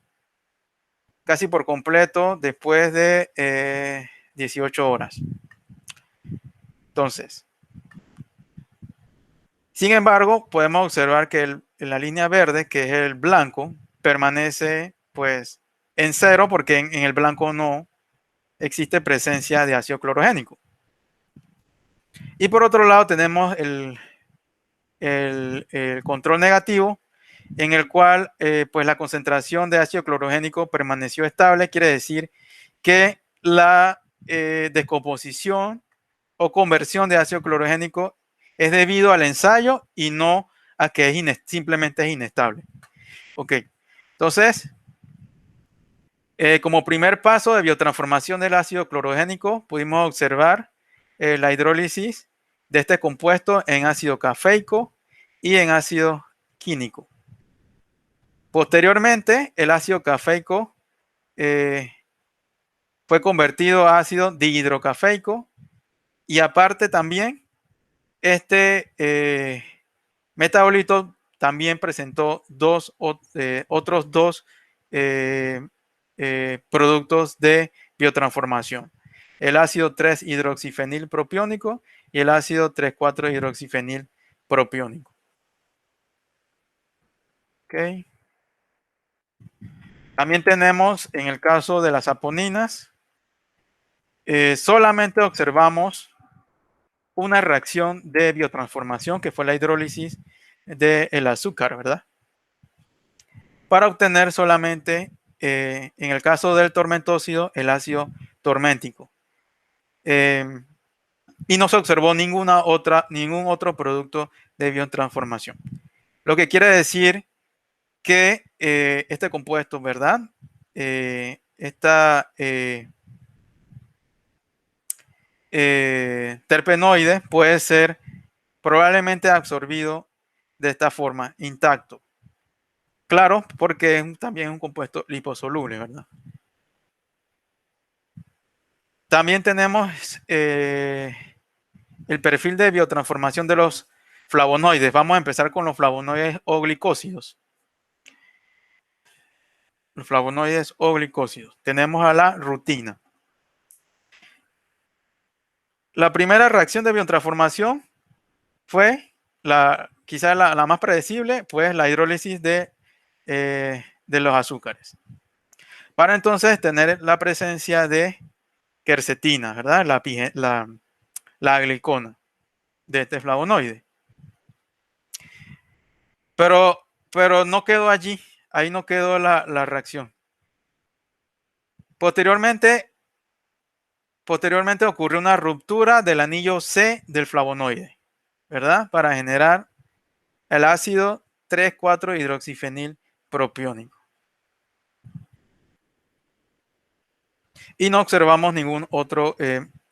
casi por completo después de 18 horas. Entonces, sin embargo, podemos observar que en la línea verde, que es el blanco, permanece pues en cero porque en el blanco no existe presencia de ácido clorogénico. Y por otro lado tenemos el control negativo, en el cual pues la concentración de ácido clorogénico permaneció estable, quiere decir que la descomposición o conversión de ácido clorogénico es debido al ensayo y no a que simplemente es inestable. Ok, entonces, como primer paso de biotransformación del ácido clorogénico, pudimos observar la hidrólisis de este compuesto en ácido cafeico y en ácido quínico. Posteriormente, el ácido cafeico fue convertido a ácido dihidrocafeico y aparte también este metabolito también presentó otros dos productos de biotransformación. El ácido 3-hidroxifenil propiónico y el ácido 3,4-hidroxifenil propiónico. Okay. También tenemos en el caso de las saponinas, solamente observamos una reacción de biotransformación que fue la hidrólisis del azúcar, ¿verdad? Para obtener solamente, en el caso del tormentóxido, el ácido torméntico. Y no se observó ningún otro producto de biotransformación. Lo que quiere decir que este compuesto, ¿verdad? Terpenoide puede ser probablemente absorbido de esta forma, intacto. Claro, porque también es un compuesto liposoluble, ¿verdad? También tenemos el perfil de biotransformación de los flavonoides. Vamos a empezar con los flavonoides o glicósidos. Los flavonoides o glicósidos. Tenemos a la rutina. La primera reacción de biotransformación fue quizás la más predecible, pues la hidrólisis de los azúcares. Para entonces tener la presencia de quercetina, ¿verdad? La glicona de este flavonoide. Pero no quedó allí, ahí no quedó la reacción. Posteriormente ocurrió una ruptura del anillo C del flavonoide, ¿verdad? Para generar el ácido 3,4-hidroxifenil propiónico. Y no observamos ningún otro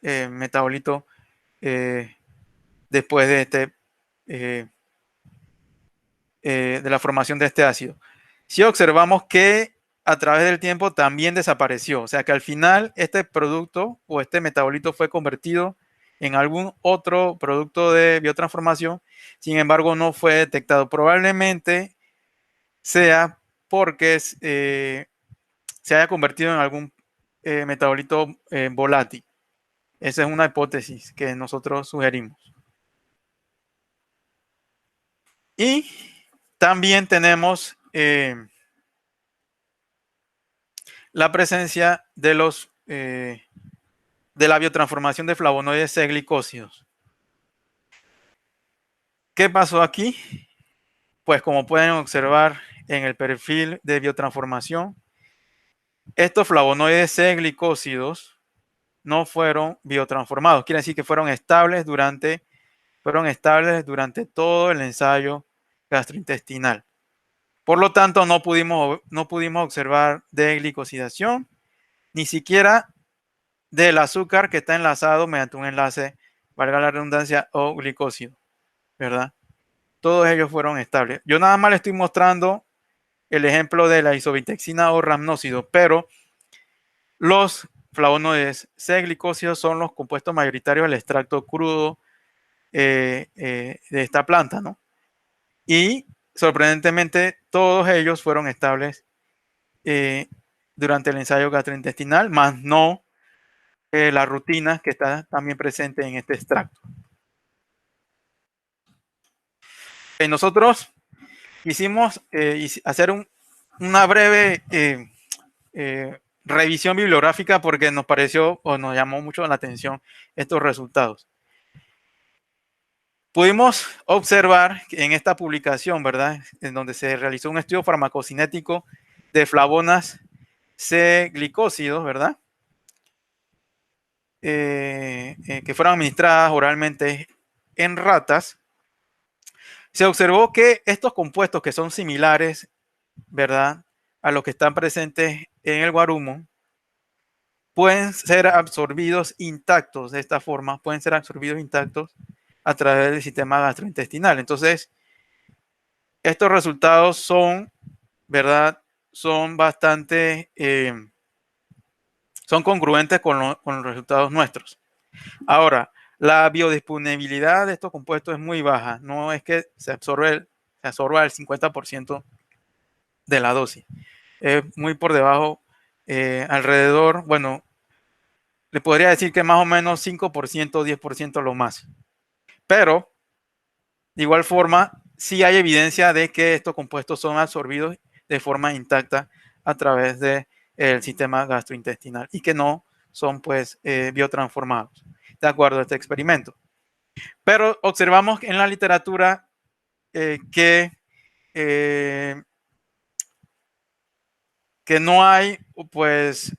metabolito después de de la formación de este ácido. Si observamos que a través del tiempo también desapareció, o sea que al final este producto o este metabolito fue convertido en algún otro producto de biotransformación, sin embargo no fue detectado. Probablemente sea porque se haya convertido en algún metabolito volátil. Esa es una hipótesis que nosotros sugerimos. Y también tenemos la presencia de la biotransformación de flavonoides C-glicósidos. ¿Qué pasó aquí? Pues como pueden observar en el perfil de biotransformación, estos flavonoides C-glicósidos no fueron biotransformados. Quiere decir que fueron estables durante todo el ensayo gastrointestinal. Por lo tanto, no pudimos observar deglicosidación, ni siquiera del azúcar que está enlazado mediante un enlace, valga la redundancia, o glicósido, ¿verdad? Todos ellos fueron estables. Yo nada más le estoy mostrando el ejemplo de la isobitexina o ramnócido, pero los flavonoides C-glicósidos son los compuestos mayoritarios del extracto crudo de esta planta, ¿no? Y sorprendentemente todos ellos fueron estables durante el ensayo gastrointestinal, más no la rutina que está también presente en este extracto. Nosotros quisimos hacer una breve revisión bibliográfica porque nos pareció o nos llamó mucho la atención estos resultados. Pudimos observar en esta publicación, ¿verdad?, en donde se realizó un estudio farmacocinético de flavonas C-glicósidos, ¿verdad?, que fueron administradas oralmente en ratas. Se observó que estos compuestos que son similares, ¿verdad?, a los que están presentes en el guarumo, pueden ser absorbidos intactos de esta forma, pueden ser absorbidos intactos a través del sistema gastrointestinal. Entonces, estos resultados son, ¿verdad?, son bastante, son congruentes con los resultados nuestros. Ahora, la biodisponibilidad de estos compuestos es muy baja, no es que se absorba el 50% de la dosis, es muy por debajo, alrededor, bueno, le podría decir que más o menos 5%, 10% lo más. Pero, de igual forma, sí hay evidencia de que estos compuestos son absorbidos de forma intacta a través del sistema gastrointestinal y que no son, pues, biotransformados, de acuerdo a este experimento. Pero observamos en la literatura que no hay, pues,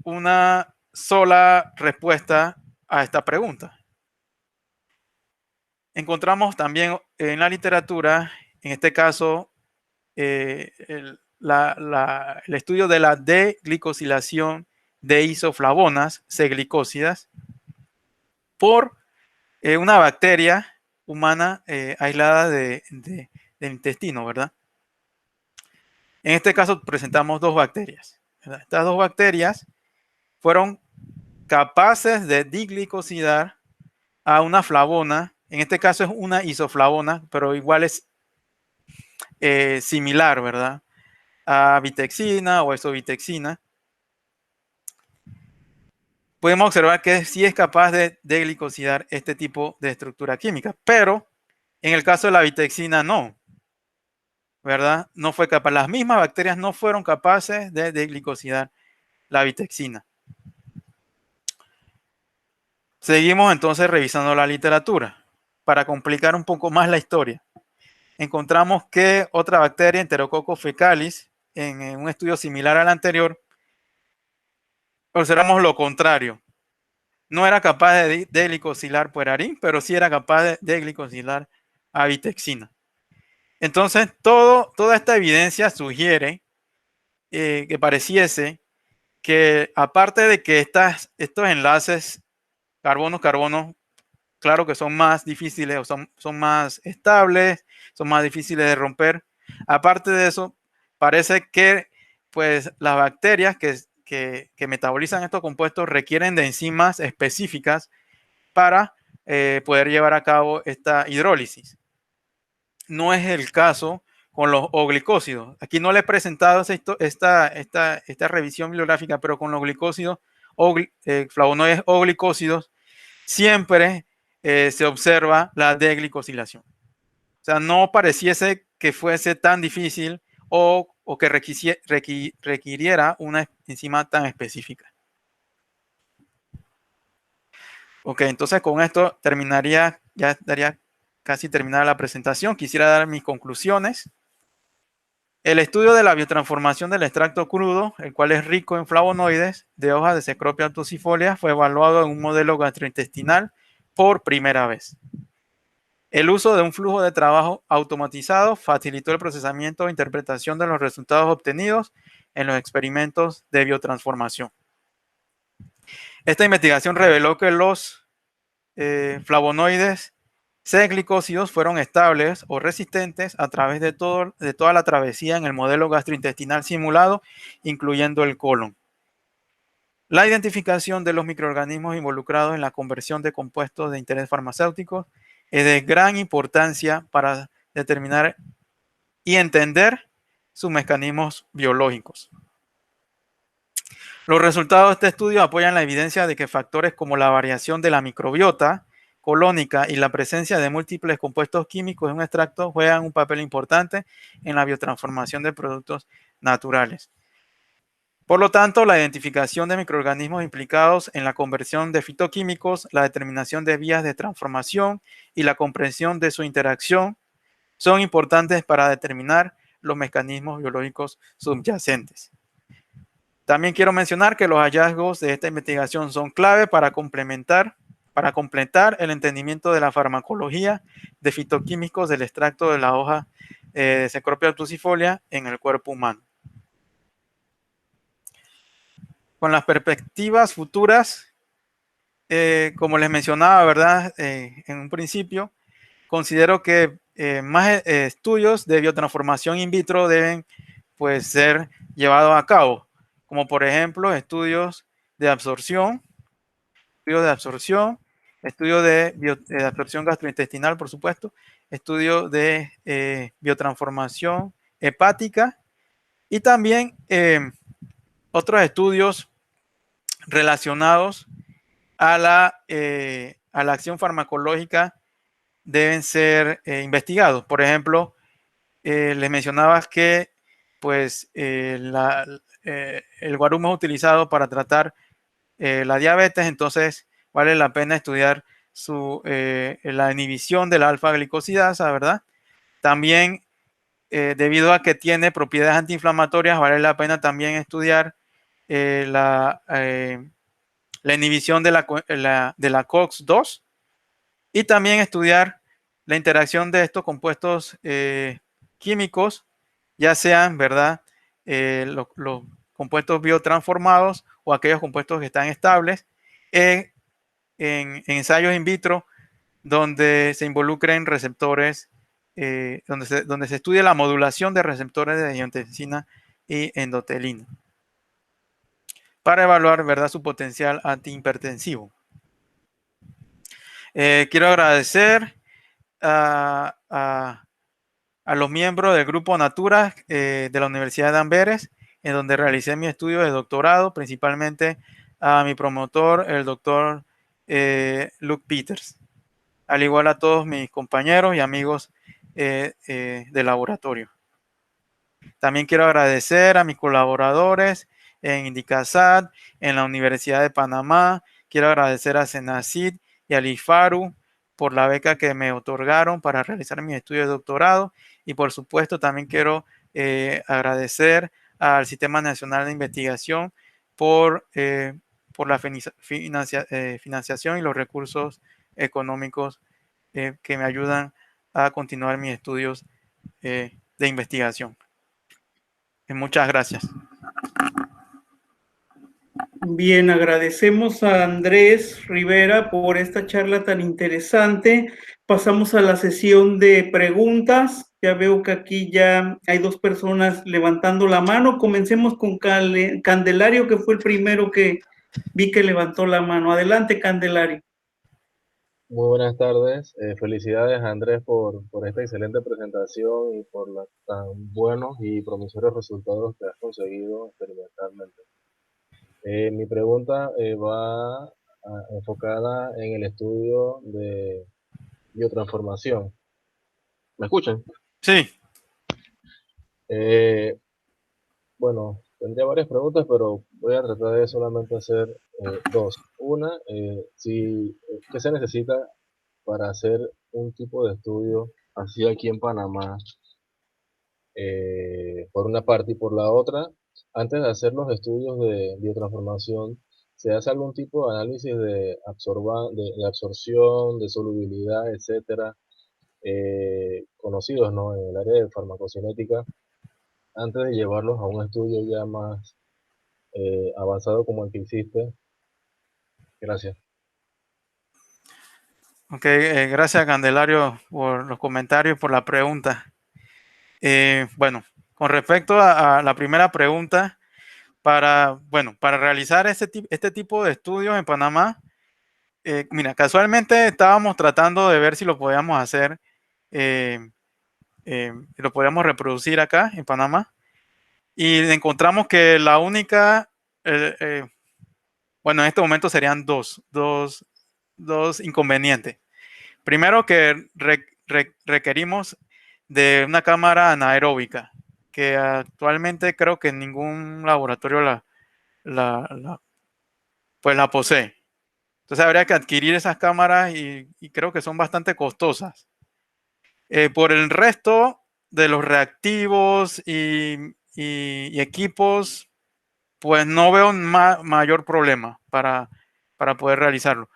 una sola respuesta a esta pregunta. Encontramos también en la literatura, en este caso, el estudio de la deglicosilación de isoflavonas C-glicósidas por una bacteria humana aislada del intestino, ¿verdad? En este caso presentamos dos bacterias, ¿verdad? Estas dos bacterias fueron capaces de diglicosidar a una flavona, en este caso es una isoflavona, pero igual es similar, ¿verdad?, a vitexina o isobitexina. Podemos observar que sí es capaz de glicosidar este tipo de estructura química, pero en el caso de la vitexina no, ¿verdad? No fue capaz. Las mismas bacterias no fueron capaces de glicosidar la vitexina. Seguimos entonces revisando la literatura para complicar un poco más la historia. Encontramos que otra bacteria, Enterococcus fecalis, en un estudio similar al anterior, observamos lo contrario. No era capaz de glicosilar puerarín, pero sí era capaz de glicosilar a vitexina. Entonces, toda esta evidencia sugiere que pareciese que, aparte de que estos enlaces carbono, claro que son más difíciles o son más estables, son más difíciles de romper. Aparte de eso, parece que pues las bacterias que metabolizan estos compuestos requieren de enzimas específicas para poder llevar a cabo esta hidrólisis. No es el caso con los oglicósidos. Aquí no le he presentado esta revisión bibliográfica, pero con los glicósidos, flavonoides oglicósidos, siempre se observa la deglicosilación. O sea, no pareciese que fuese tan difícil o que requiriera una enzima tan específica. Ok, entonces con esto terminaría, ya estaría casi terminada la presentación. Quisiera dar mis conclusiones. El estudio de la biotransformación del extracto crudo, el cual es rico en flavonoides de hojas de Cecropia tucifolia, fue evaluado en un modelo gastrointestinal por primera vez. El uso de un flujo de trabajo automatizado facilitó el procesamiento e interpretación de los resultados obtenidos en los experimentos de biotransformación. Esta investigación reveló que los flavonoides C-glicósidos fueron estables o resistentes a través de toda la travesía en el modelo gastrointestinal simulado, incluyendo el colon. La identificación de los microorganismos involucrados en la conversión de compuestos de interés farmacéutico es de gran importancia para determinar y entender sus mecanismos biológicos. Los resultados de este estudio apoyan la evidencia de que factores como la variación de la microbiota colónica y la presencia de múltiples compuestos químicos en un extracto juegan un papel importante en la biotransformación de productos naturales. Por lo tanto, la identificación de microorganismos implicados en la conversión de fitoquímicos, la determinación de vías de transformación y la comprensión de su interacción son importantes para determinar los mecanismos biológicos subyacentes. También quiero mencionar que los hallazgos de esta investigación son clave para completar el entendimiento de la farmacología de fitoquímicos del extracto de la hoja de Cecropia tucifolia en el cuerpo humano. Con las perspectivas futuras, como les mencionaba, ¿verdad? En un principio, considero que más estudios de biotransformación in vitro deben pues, ser llevados a cabo, como por ejemplo estudios de absorción, estudio de absorción gastrointestinal, por supuesto, estudio de biotransformación hepática y también otros estudios relacionados a la acción farmacológica deben ser investigados. Por ejemplo, les mencionaba que pues, el guarumo es utilizado para tratar la diabetes, entonces vale la pena estudiar la inhibición de la alfa-glicosidasa, ¿verdad? También, debido a que tiene propiedades antiinflamatorias, vale la pena también estudiar la inhibición de la COX-2 y también estudiar la interacción de estos compuestos químicos, ya sean, ¿verdad? Los compuestos biotransformados o aquellos compuestos que están estables en ensayos in vitro donde se involucren receptores, donde se estudia la modulación de receptores de angiotensina y endotelina para evaluar, ¿verdad?, su potencial antihipertensivo. Quiero agradecer a los miembros del Grupo Natura de la Universidad de Amberes, en donde realicé mi estudio de doctorado, principalmente a mi promotor, el doctor Luke Peters, al igual a todos mis compañeros y amigos de laboratorio. También quiero agradecer a mis colaboradores en Indicasat, en la Universidad de Panamá. Quiero agradecer a Senacid y al IFARU por la beca que me otorgaron para realizar mi estudio de doctorado. Y por supuesto también quiero agradecer al Sistema Nacional de Investigación por la financiación y los recursos económicos que me ayudan a continuar mis estudios de investigación. Muchas gracias. Bien, agradecemos a Andrés Rivera por esta charla tan interesante. Pasamos a la sesión de preguntas. Ya veo que aquí ya hay dos personas levantando la mano. Comencemos con Candelario, que fue el primero que vi que levantó la mano. Adelante, Candelario. Muy buenas tardes. Felicidades, Andrés, por esta excelente presentación y por los tan buenos y promisorios resultados que has conseguido experimentalmente. Mi pregunta va enfocada en el estudio de biotransformación. ¿Me escuchan? Sí, Eh, bueno, tendría varias preguntas, pero voy a tratar de solamente hacer dos. Una, ¿qué se necesita para hacer un tipo de estudio así aquí en Panamá, por una parte, y por la otra, antes de hacer los estudios de biotransformación, se hace algún tipo de análisis de absorción, de solubilidad, etcétera, conocidos, ¿no?, en el área de farmacocinética, antes de llevarlos a un estudio ya más avanzado como el que hiciste. Gracias. ok, gracias Candelario por los comentarios y por la pregunta. Bueno, con respecto a la primera pregunta, para realizar este tipo de estudios en Panamá, mira, casualmente estábamos tratando de ver si lo podíamos hacer, eh, lo podíamos reproducir acá en Panamá y encontramos que la única, bueno, en este momento serían dos inconvenientes. Primero que requerimos de una cámara anaeróbica, que actualmente creo que ningún laboratorio pues la posee. Entonces habría que adquirir esas cámaras y creo que son bastante costosas. Por el resto de los reactivos y equipos, pues no veo mayor problema para poder realizarlo.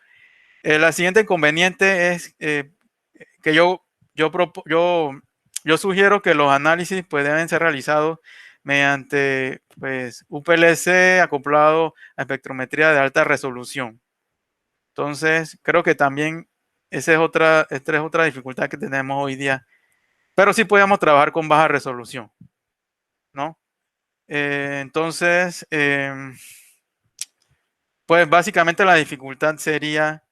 La siguiente inconveniente es que yo sugiero que los análisis pues, deben ser realizados mediante pues, UPLC acoplado a espectrometría de alta resolución. Entonces, creo que también esta es otra dificultad que tenemos hoy día. Pero sí podemos trabajar con baja resolución, ¿no? Entonces, pues básicamente la dificultad sería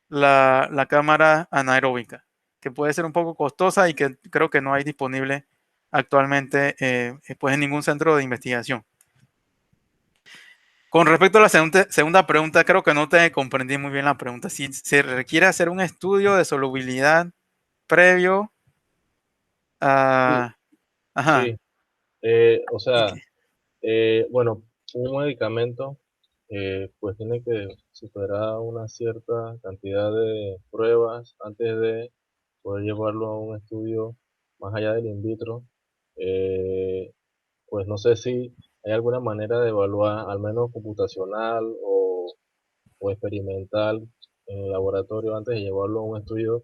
la cámara anaeróbica, que puede ser un poco costosa y que creo que no hay disponible actualmente pues en ningún centro de investigación. Con respecto a la segunda pregunta, creo que no te comprendí muy bien la pregunta. Si se requiere hacer un estudio de solubilidad previo Sí, a... Ajá, sí. O sea, ok. bueno, un medicamento pues tiene que superar una cierta cantidad de pruebas antes de poder llevarlo a un estudio más allá del in vitro. Eh, pues no sé si hay alguna manera de evaluar, al menos computacional o experimental en el laboratorio antes de llevarlo a un estudio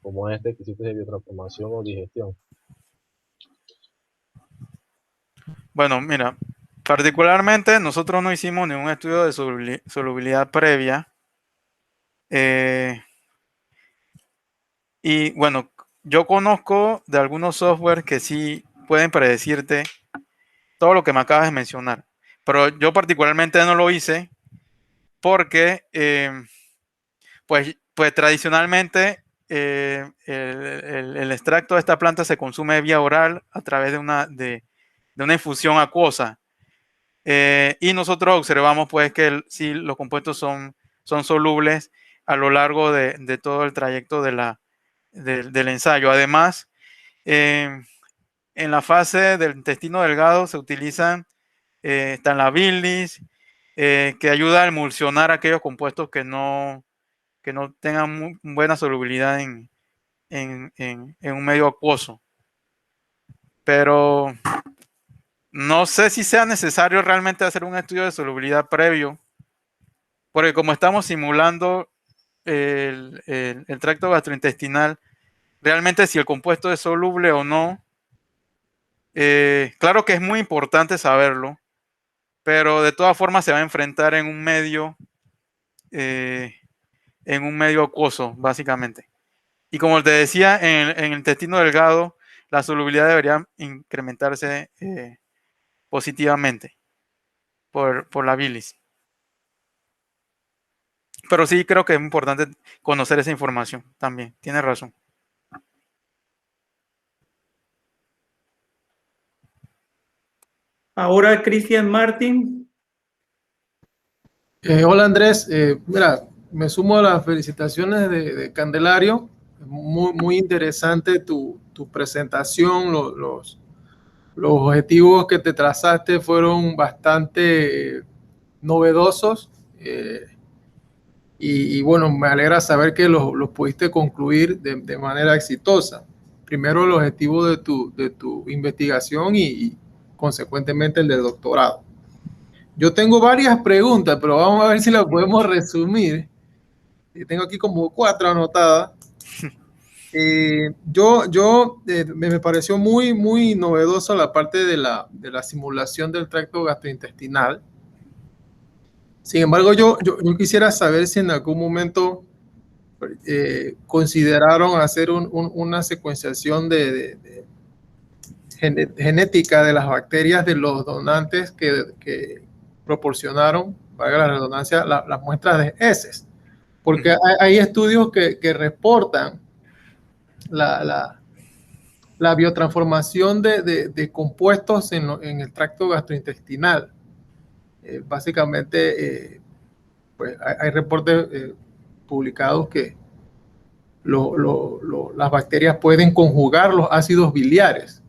como este que hiciste de biotransformación o digestión. Bueno, mira, particularmente nosotros no hicimos ningún estudio de solubilidad previa. eh, y bueno, yo conozco de algunos software que sí pueden predecirte todo lo que me acabas de mencionar. Pero yo particularmente no lo hice porque, pues tradicionalmente el extracto de esta planta se consume vía oral a través de una infusión acuosa. Y nosotros observamos pues que sí, los compuestos son solubles a lo largo de todo el trayecto del ensayo. Además, eh, en la fase del intestino delgado se utilizan, está la bilis, que ayuda a emulsionar aquellos compuestos que no tengan muy buena solubilidad en un medio acuoso. Pero no sé si sea necesario realmente hacer un estudio de solubilidad previo, porque como estamos simulando el tracto gastrointestinal, realmente si el compuesto es soluble o no, claro que es muy importante saberlo, pero de todas formas se va a enfrentar en un medio acuoso, básicamente. Y como te decía, en el intestino delgado, la solubilidad debería incrementarse positivamente por la bilis. Pero sí creo que es importante conocer esa información también. Tienes razón. Ahora, Cristian Martin. Hola Andrés, mira, me sumo a las felicitaciones de Candelario. Muy, muy interesante tu presentación. Los objetivos que te trazaste fueron bastante novedosos, y bueno, me alegra saber que los pudiste concluir de manera exitosa. Primero el objetivo de tu investigación y consecuentemente el del doctorado. Yo tengo varias preguntas, pero vamos a ver si las podemos resumir. Tengo aquí como 4 anotadas. Me pareció muy, muy novedosa la parte de la simulación del tracto gastrointestinal. Sin embargo, yo quisiera saber si en algún momento consideraron hacer una secuenciación genética de las bacterias de los donantes que proporcionaron, valga la redundancia, las muestras de heces. Porque hay estudios que reportan la biotransformación de compuestos en el tracto gastrointestinal. Básicamente, pues hay reportes publicados que las bacterias pueden conjugar los ácidos biliares,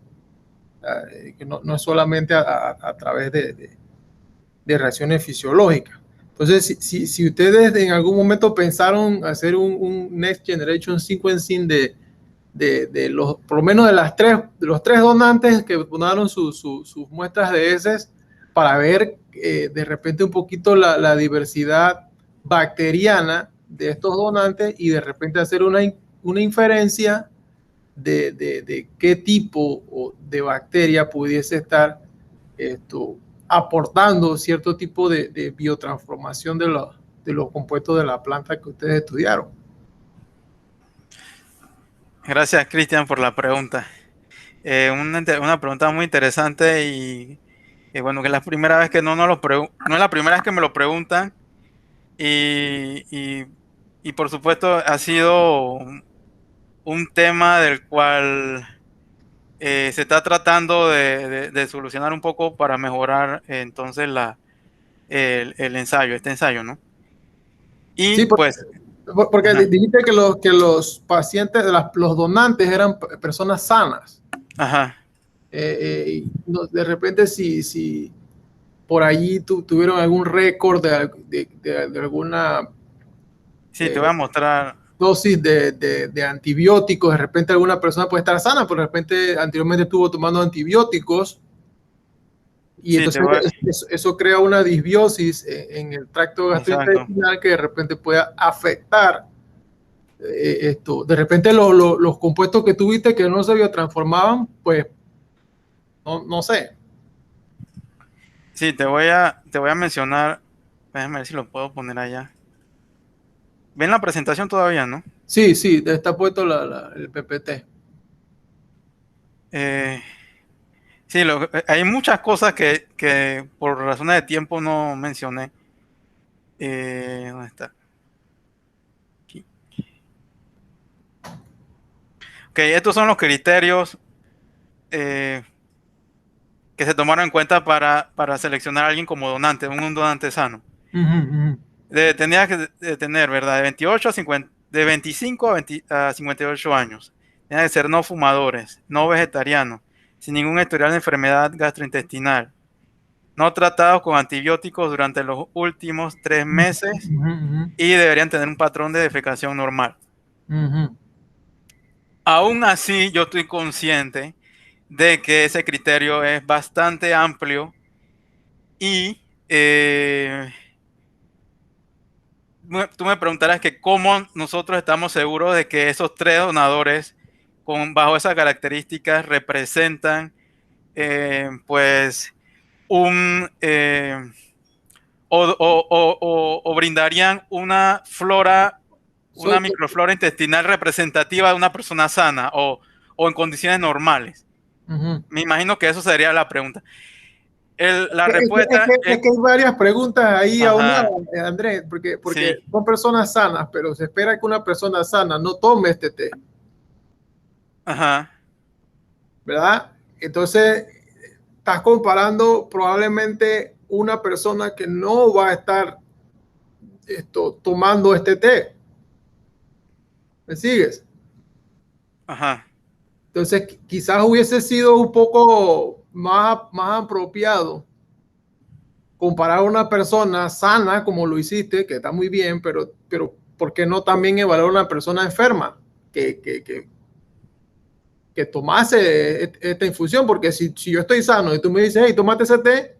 que no es solamente a través de reacciones fisiológicas. Entonces, si ustedes en algún momento pensaron hacer un Next Generation Sequencing por lo menos de los 3 donantes que donaron sus muestras de heces, para ver de repente un poquito la diversidad bacteriana de estos donantes y de repente hacer una inferencia de qué tipo de bacteria pudiese estar aportando cierto tipo de biotransformación de los compuestos de la planta que ustedes estudiaron. Gracias, Cristian, por la pregunta. Una pregunta muy interesante y bueno, que es la primera vez que no es la primera vez que me lo preguntan y por supuesto ha sido un tema del cual se está tratando de solucionar un poco para mejorar entonces el ensayo, este ensayo, ¿no? Y sí, pues... Porque dijiste que los pacientes, los donantes eran personas sanas. Ajá. De repente, si por allí tuvieron algún récord de alguna te voy a mostrar dosis de antibióticos, de repente alguna persona puede estar sana, pero de repente anteriormente estuvo tomando antibióticos y entonces eso crea una disbiosis en el tracto gastrointestinal que de repente pueda afectar esto. De repente los compuestos que tuviste que no se biotransformaban, pues no sé. Sí, te voy a mencionar, déjame ver si lo puedo poner allá. ¿Ven la presentación todavía, no? Sí, está puesto el PPT. Sí, hay muchas cosas que por razones de tiempo no mencioné. ¿Dónde está? Aquí. Ok, estos son los criterios que se tomaron en cuenta para seleccionar a alguien como donante, un donante sano. Tenía que tener, ¿verdad? De 25 a 58 años. Tenía que ser no fumadores, no vegetarianos, sin ningún historial de enfermedad gastrointestinal, no tratados con antibióticos durante los últimos 3 meses y deberían tener un patrón de defecación normal. Aún así, yo estoy consciente de que ese criterio es bastante amplio y tú me preguntarás que cómo nosotros estamos seguros de que esos 3 donadores bajo esas características representan pues o brindarían una flora, una microflora intestinal representativa de una persona sana o en condiciones normales. Me imagino que eso sería la pregunta. La respuesta es que hay varias preguntas ahí aunadas, Ajá. Andrés, porque Sí. son personas sanas, pero se espera que una persona sana no tome este té, Ajá. ¿verdad? Entonces, estás comparando probablemente una persona que no va a estar tomando este té. ¿Me sigues? Ajá. Entonces, quizás hubiese sido un poco más apropiado comparar a una persona sana, como lo hiciste, que está muy bien, pero ¿por qué no también evaluar a una persona enferma que tomase esta infusión? Porque si yo estoy sano y tú me dices, hey, tómate ese té,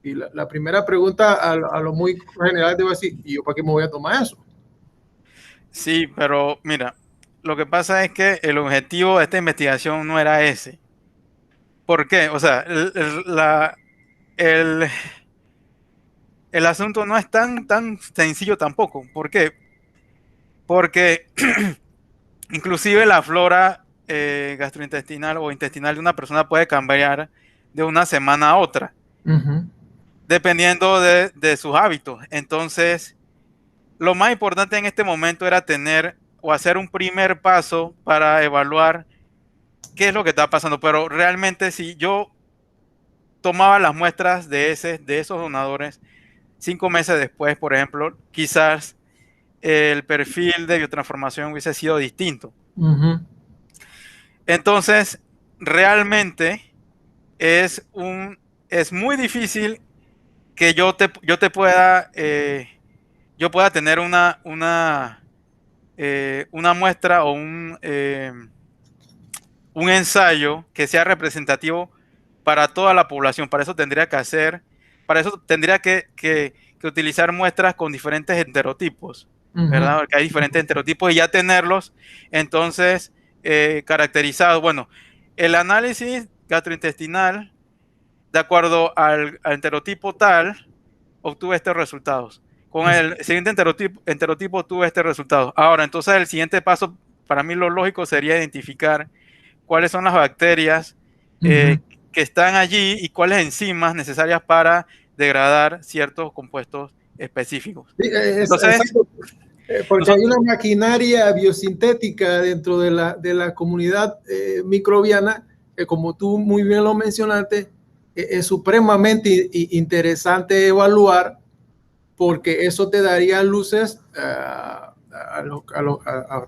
y la primera pregunta a lo muy general te va a decir, ¿y yo para qué me voy a tomar eso? Sí, pero mira, lo que pasa es que el objetivo de esta investigación no era ese. ¿Por qué? O sea, el, el asunto no es tan sencillo tampoco. ¿Por qué? Porque inclusive la flora gastrointestinal o intestinal de una persona puede cambiar de una semana a otra, dependiendo de sus hábitos. Entonces, lo más importante en este momento era tener o hacer un primer paso para evaluar qué es lo que está pasando. Pero realmente si yo tomaba las muestras de esos donadores 5 meses después, por ejemplo, quizás el perfil de biotransformación hubiese sido distinto. Entonces, realmente es muy difícil que yo pueda tener una muestra o un ensayo que sea representativo para toda la población. Para eso tendría que utilizar muestras con diferentes enterotipos, ¿verdad? Porque hay diferentes enterotipos y ya tenerlos, entonces, caracterizados. Bueno, el análisis gastrointestinal, de acuerdo al enterotipo tal, obtuve estos resultados. Con el siguiente enterotipo obtuve este resultado. Ahora, entonces, el siguiente paso, para mí lo lógico sería identificar cuáles son las bacterias que están allí y cuáles enzimas necesarias para degradar ciertos compuestos específicos. Sí, Entonces, exacto. Porque hay una maquinaria biosintética dentro de la comunidad microbiana que, como tú muy bien lo mencionaste, es supremamente interesante evaluar, porque eso te daría luces a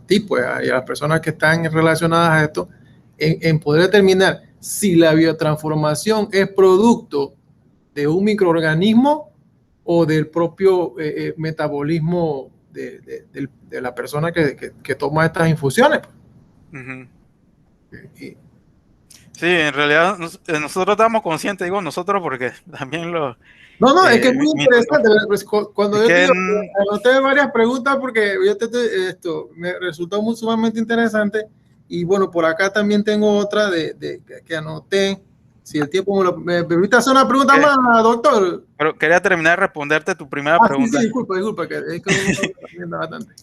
ti, pues, y a las personas que están relacionadas a esto, en poder determinar si la biotransformación es producto de un microorganismo o del propio metabolismo de la persona que toma estas infusiones. sí, en realidad nosotros estamos conscientes, digo nosotros porque también No, es que es muy interesante. Pues, cuando es yo te que digo, anoté varias preguntas porque esto me resultó muy sumamente interesante. Y bueno, por acá también tengo otra que anoté. Si el tiempo me permite hacer una pregunta más, doctor. Pero quería terminar de responderte tu primera pregunta. Sí, disculpa, que es que uno está bastante.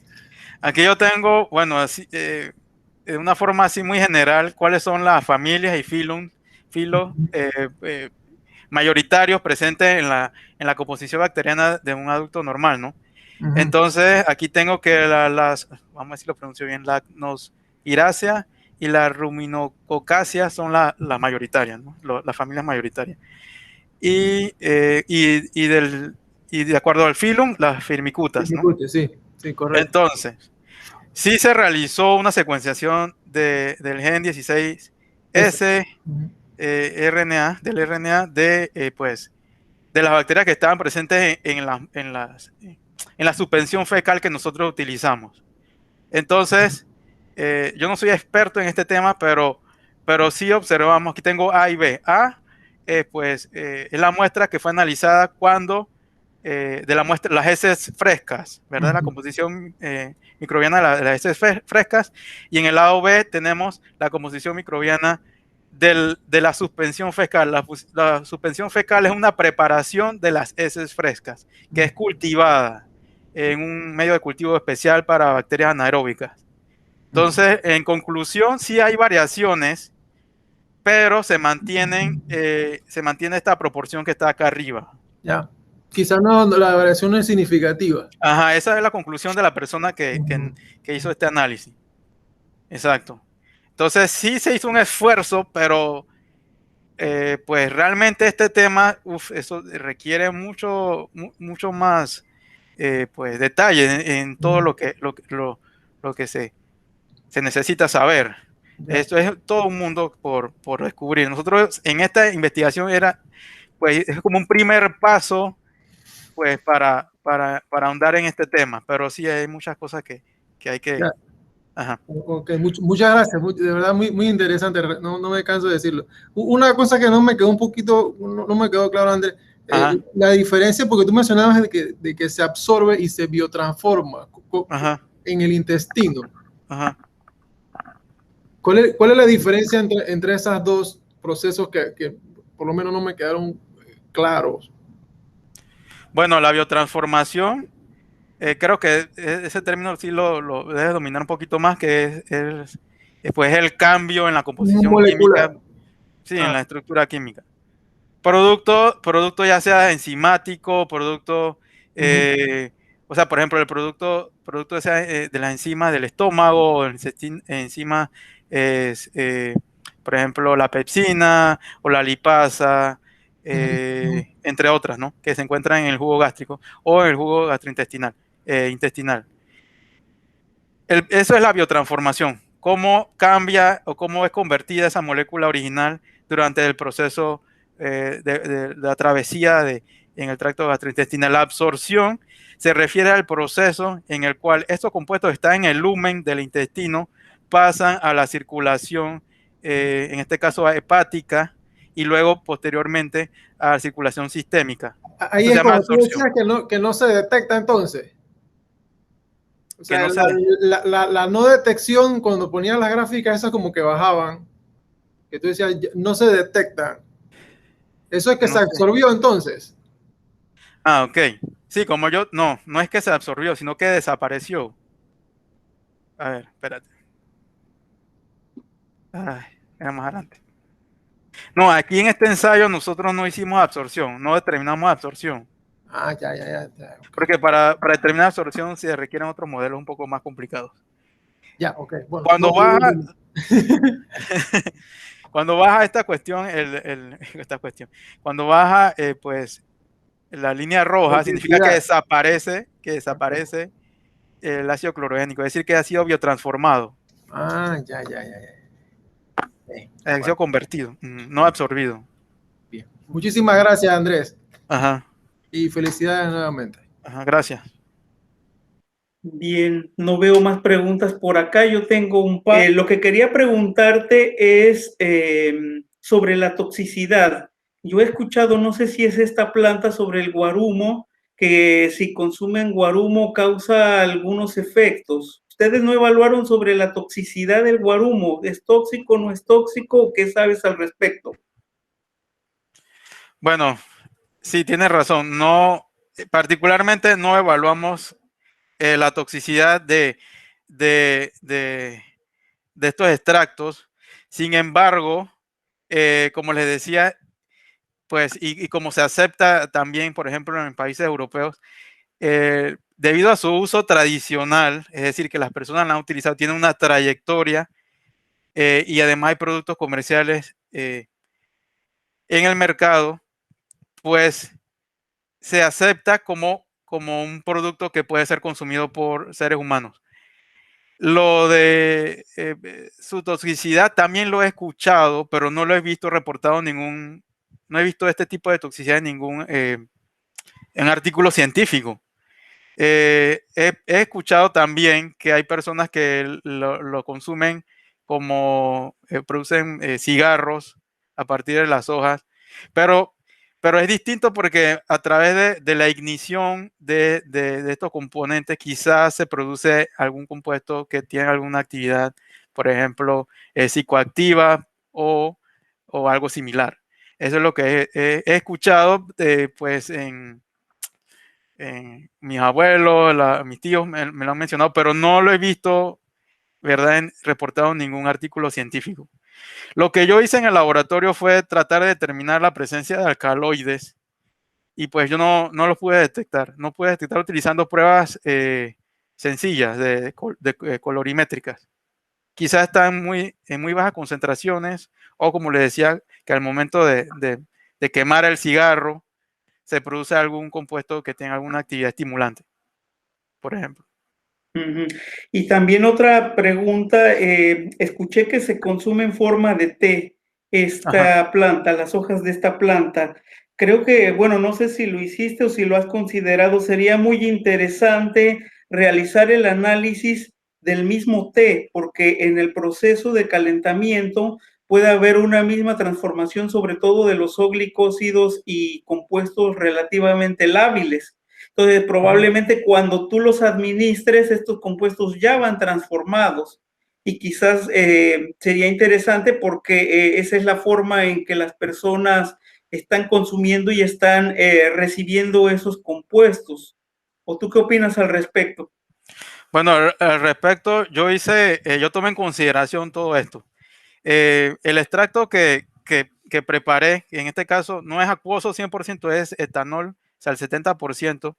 Aquí yo tengo, bueno, así, de una forma así muy general, cuáles son las familias y filos mayoritarios presentes en la composición bacteriana de un adulto normal, ¿no? Entonces, aquí tengo que vamos a ver si lo pronuncio bien, la Nosiraceae y la Ruminococcacea son las mayoritarias, ¿no? Las familias mayoritarias. Y de acuerdo al filum, las Firmicutas, ¿no? Sí, correcto. Entonces, sí se realizó una secuenciación del gen 16S RNA, del RNA pues, de las bacterias que estaban presentes en la suspensión fecal que nosotros utilizamos. Entonces, yo no soy experto en este tema, pero sí observamos, aquí tengo A y B. A, pues, es la muestra que fue analizada cuando, de la muestra, las heces frescas, ¿verdad? La composición microbiana de las heces frescas. Y en el lado B tenemos la composición microbiana de la suspensión fecal. La suspensión fecal es una preparación de las heces frescas, que es cultivada en un medio de cultivo especial para bacterias anaeróbicas. Entonces, en conclusión, sí hay variaciones, pero se mantiene esta proporción que está acá arriba. Ya. Quizás no, la variación no es significativa. Ajá, esa es la conclusión de la persona que hizo este análisis. Exacto. Entonces, sí se hizo un esfuerzo, pero pues realmente este tema, eso requiere mucho más pues detalle en todo lo que se necesita saber. Ya. Esto es todo un mundo por descubrir. Nosotros en esta investigación pues es como un primer paso pues para ahondar en este tema, pero sí hay muchas cosas que hay que... Ya. Ajá. Ok, muchas gracias, de verdad muy interesante, no me canso de decirlo. Una cosa que no me quedó un poquito, no me quedó claro, Andrés, la diferencia, porque tú mencionabas de que se absorbe y se biotransforma Ajá. en el intestino. Ajá. ¿Cuál es la diferencia entre esos dos procesos que por lo menos no me quedaron claros? Bueno, la biotransformación, creo que ese término sí lo debes dominar un poquito más, que es pues el cambio en la composición Molecular. química, sí, en la estructura química. Producto ya sea enzimático, producto, o sea, por ejemplo, el producto de las enzimas del estómago, enzimas, por ejemplo, la pepsina o la lipasa, entre otras, ¿no? Que se encuentran en el jugo gástrico o en el jugo gastrointestinal, intestinal. Eso es la biotransformación. Cómo cambia o cómo es convertida esa molécula original durante el proceso de la travesía en el tracto gastrointestinal. La absorción se refiere al proceso en el cual estos compuestos están en el lumen del intestino, pasan a la circulación, en este caso hepática, y luego posteriormente a la circulación sistémica. Ahí Eso se es llama cuando tú absorción. decías que no se detecta entonces. O sea, Que no se... la no detección, cuando ponían las gráficas, esas como que bajaban, que tú decías, no se detectan. Eso es que se no sé. absorbió entonces. Ah, ok. Sí, no es que se absorbió, sino que desapareció. A ver, espérate. Ay, era más adelante. No, aquí en este ensayo nosotros no hicimos absorción, no determinamos absorción. Ah, ya, okay. Porque para determinar absorción se requieren otros modelos un poco más complicados. Ya, ok. Bueno, Cuando cuando baja esta cuestión, cuando baja, pues, la línea roja, significa que desaparece el ácido clorogénico, es decir, que ha sido biotransformado. Ah, ya. Ha sido convertido, no absorbido. Bien. Muchísimas gracias, Andrés. Ajá, Y felicidades nuevamente. ajá, gracias. Bien, no veo más preguntas por acá. Yo tengo un par. Lo que quería preguntarte es sobre la toxicidad. Yo he escuchado, no sé si es esta planta sobre el guarumo, que si consumen guarumo causa algunos efectos. ¿Ustedes no evaluaron sobre la toxicidad del guarumo? ¿Es tóxico, no es tóxico? ¿Qué sabes al respecto? Bueno, sí, tienes razón. No, particularmente no evaluamos la toxicidad de estos extractos. Sin embargo, como les decía, pues, y como se acepta también, por ejemplo, en países europeos, debido a su uso tradicional, es decir, que las personas la han utilizado, tienen una trayectoria, y además hay productos comerciales en el mercado, pues se acepta como un producto que puede ser consumido por seres humanos. Lo de su toxicidad también lo he escuchado, pero no lo he visto reportado no he visto este tipo de toxicidad en artículo científico. He escuchado también que hay personas que lo consumen como producen cigarros a partir de las hojas, pero es distinto porque a través de la ignición de estos componentes quizás se produce algún compuesto que tiene alguna actividad, por ejemplo, psicoactiva o o algo similar. Eso es lo que he escuchado pues en mis abuelos, mis tíos me lo han mencionado, pero no lo he visto, ¿verdad?, reportado en ningún artículo científico. Lo que yo hice en el laboratorio fue tratar de determinar la presencia de alcaloides y pues yo no los pude detectar. No pude detectar utilizando pruebas sencillas de colorimétricas. Quizás están en muy bajas concentraciones o, como les decía, que al momento de quemar el cigarro se produce algún compuesto que tenga alguna actividad estimulante, por ejemplo. Ujú. Y también otra pregunta, escuché que se consume en forma de té Ajá. esta planta, las hojas de esta planta. Creo que, bueno, no sé si lo hiciste o si lo has considerado, sería muy interesante realizar el análisis del mismo té, porque en el proceso de calentamiento puede haber una misma transformación, sobre todo de los oglicósidos y compuestos relativamente lábiles. Entonces, probablemente cuando tú los administres, estos compuestos ya van transformados y quizás sería interesante porque esa es la forma en que las personas están consumiendo y están recibiendo esos compuestos. ¿O tú qué opinas al respecto? Bueno, al respecto, yo tomé en consideración todo esto. El extracto que preparé, que en este caso no es acuoso 100%, es etanol, o sea, el 70%,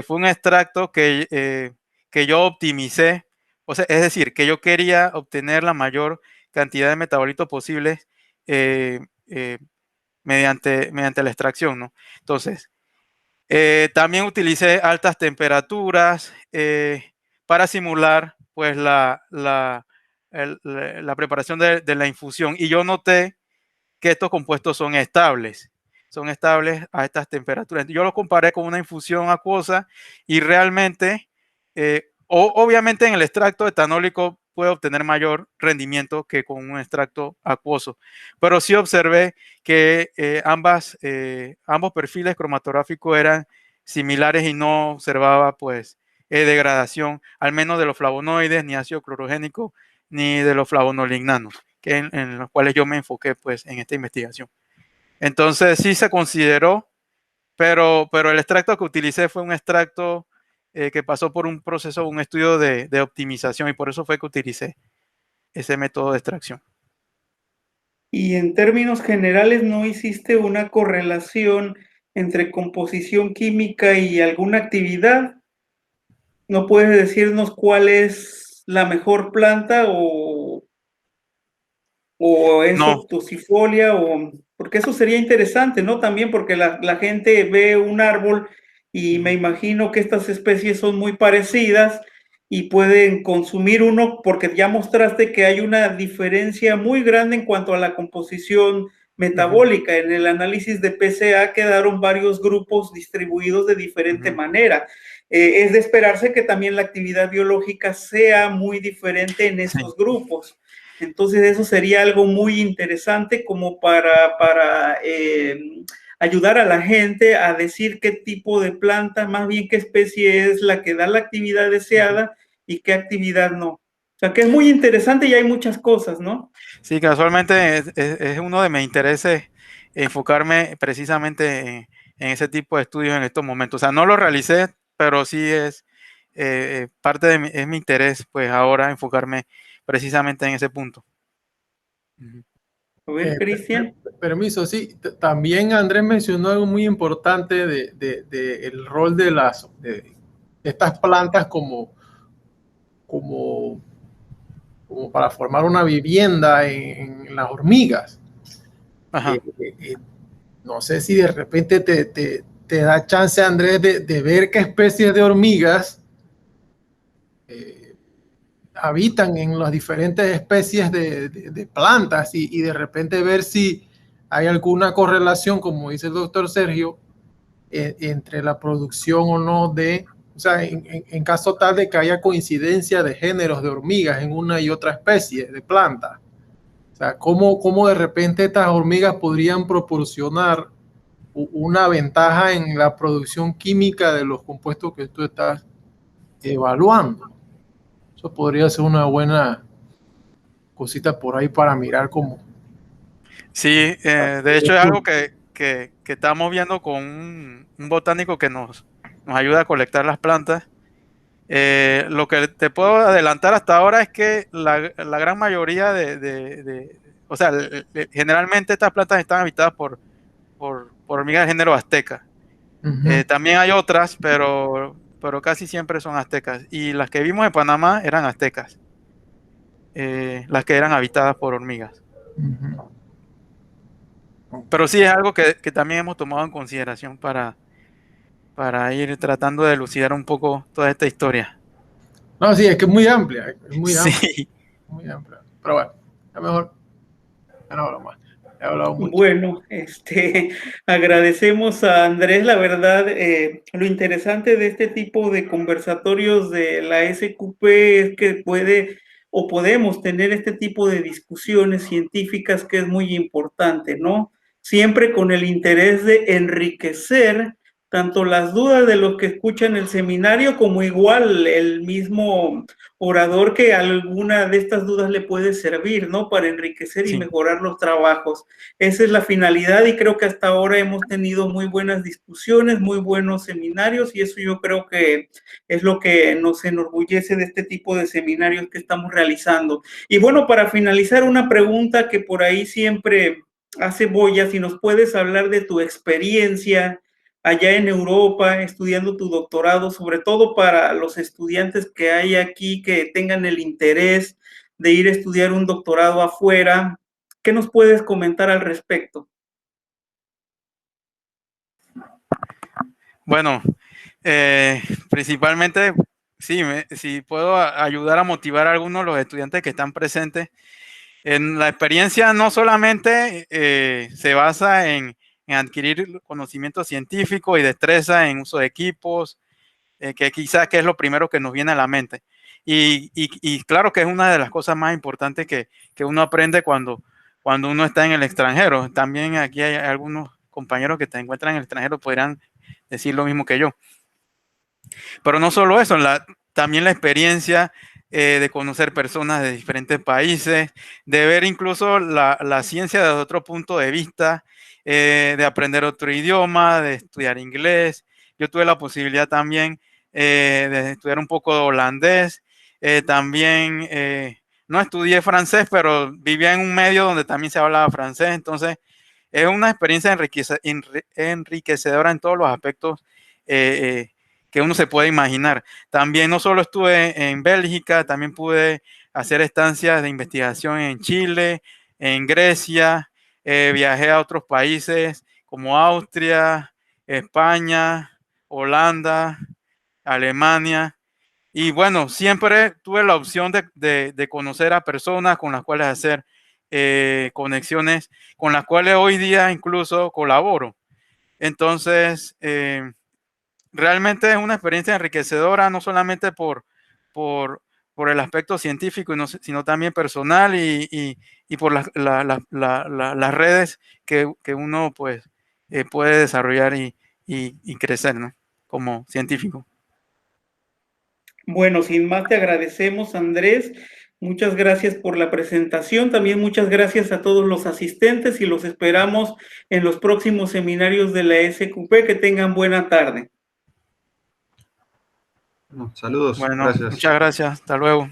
fue un extracto que yo optimicé, o sea, es decir, que yo quería obtener la mayor cantidad de metabolitos posibles eh, eh, mediante la extracción, ¿no? Entonces, también utilicé altas temperaturas para simular pues la preparación de la infusión, y yo noté que estos compuestos son estables a estas temperaturas. Yo lo comparé con una infusión acuosa y realmente, obviamente en el extracto etanólico puede obtener mayor rendimiento que con un extracto acuoso, pero sí observé que ambos perfiles cromatográficos eran similares y no observaba pues degradación, al menos de los flavonoides, ni ácido clorogénico, ni de los flavonolignanos, que en los cuales yo me enfoqué pues en esta investigación. Entonces sí se consideró, pero el extracto que utilicé fue un extracto que pasó por un proceso, un estudio de optimización, y por eso fue que utilicé ese método de extracción. Y en términos generales, ¿no hiciste una correlación entre composición química y alguna actividad? ¿No puedes decirnos cuál es la mejor planta o es No, octocifolia? Porque eso sería interesante, ¿no? También porque la gente ve un árbol y me imagino que estas especies son muy parecidas y pueden consumir uno porque ya mostraste que hay una diferencia muy grande en cuanto a la composición metabólica. En el análisis de PCA quedaron varios grupos distribuidos de diferente manera. Es de esperarse que también la actividad biológica sea muy diferente en sí. esos grupos. Entonces eso sería algo muy interesante como para ayudar a la gente a decir qué tipo de planta, más bien qué especie es la que da la actividad deseada y qué actividad no. O sea que es muy interesante y hay muchas cosas, ¿no? Sí, casualmente es uno de mis intereses enfocarme precisamente en ese tipo de estudios en estos momentos. O sea, no lo realicé, pero sí es parte es mi interés, pues ahora enfocarme precisamente en ese punto. A ver, Cristian. Permiso, sí. También Andrés mencionó algo muy importante de el rol de estas plantas como, como para formar una vivienda en las hormigas. Ajá. No sé si de repente te da chance, Andrés, de ver qué especies de hormigas habitan en las diferentes especies de plantas y de repente ver si hay alguna correlación, como dice el doctor Sergio, entre la producción o no o sea, en caso tal de que haya coincidencia de géneros de hormigas en una y otra especie de planta. O sea, cómo de repente estas hormigas podrían proporcionar una ventaja en la producción química de los compuestos que tú estás evaluando. Eso podría ser una buena cosita por ahí para mirar cómo. Sí, de hecho es algo que estamos viendo con un botánico que nos ayuda a colectar las plantas. Lo que te puedo adelantar hasta ahora es que la gran mayoría o sea, generalmente estas plantas están habitadas por hormigas de género azteca. También hay otras, pero casi siempre son aztecas. Y las que vimos en Panamá eran aztecas, las que eran habitadas por hormigas. Pero sí es algo que también hemos tomado en consideración para ir tratando de elucidar un poco toda esta historia. No, sí, es que es muy amplia, Sí. muy amplia. Pero bueno, ya mejor, ya no hablo más, he hablado mucho. Bueno, agradecemos a Andrés, la verdad, lo interesante de este tipo de conversatorios de la SQP es que puede o podemos tener este tipo de discusiones científicas que es muy importante, ¿no? Siempre con el interés de enriquecer tanto las dudas de los que escuchan el seminario como igual el mismo orador que alguna de estas dudas le puede servir, ¿no? Para enriquecer y Sí. mejorar los trabajos. Esa es la finalidad y creo que hasta ahora hemos tenido muy buenas discusiones, muy buenos seminarios y eso yo creo que es lo que nos enorgullece de este tipo de seminarios que estamos realizando. Y bueno, para finalizar, una pregunta que por ahí siempre hace boya, si nos puedes hablar de tu experiencia allá en Europa, estudiando tu doctorado, sobre todo para los estudiantes que hay aquí que tengan el interés de ir a estudiar un doctorado afuera. ¿Qué nos puedes comentar al respecto? Bueno, principalmente, sí, si puedo ayudar a motivar a algunos de los estudiantes que están presentes. En la experiencia no solamente se basa en adquirir conocimiento científico y destreza en uso de equipos, que quizás que es lo primero que nos viene a la mente. Y claro que es una de las cosas más importantes que uno aprende cuando uno está en el extranjero. También aquí hay algunos compañeros que se encuentran en el extranjero, podrían decir lo mismo que yo. Pero no solo eso, también la experiencia de conocer personas de diferentes países, de ver incluso la ciencia desde otro punto de vista, de aprender otro idioma, de estudiar inglés. Yo tuve la posibilidad también de estudiar un poco de holandés. También no estudié francés, pero vivía en un medio donde también se hablaba francés. Entonces, es una experiencia enriquecedora en todos los aspectos que uno se puede imaginar. También no solo estuve en Bélgica, también pude hacer estancias de investigación en Chile, en Grecia, viajé a otros países como Austria, España, Holanda, Alemania. Y bueno, siempre tuve la opción de conocer a personas con las cuales hacer conexiones, con las cuales hoy día incluso colaboro. Entonces, realmente es una experiencia enriquecedora, no solamente por el aspecto científico, sino también personal y por las redes que uno pues, puede desarrollar y crecer, ¿no? Como científico. Bueno, sin más te agradecemos, Andrés. Muchas gracias por la presentación. También muchas gracias a todos los asistentes y los esperamos en los próximos seminarios de la SQP. Que tengan buena tarde. Saludos, Bueno, gracias. muchas gracias. Hasta luego.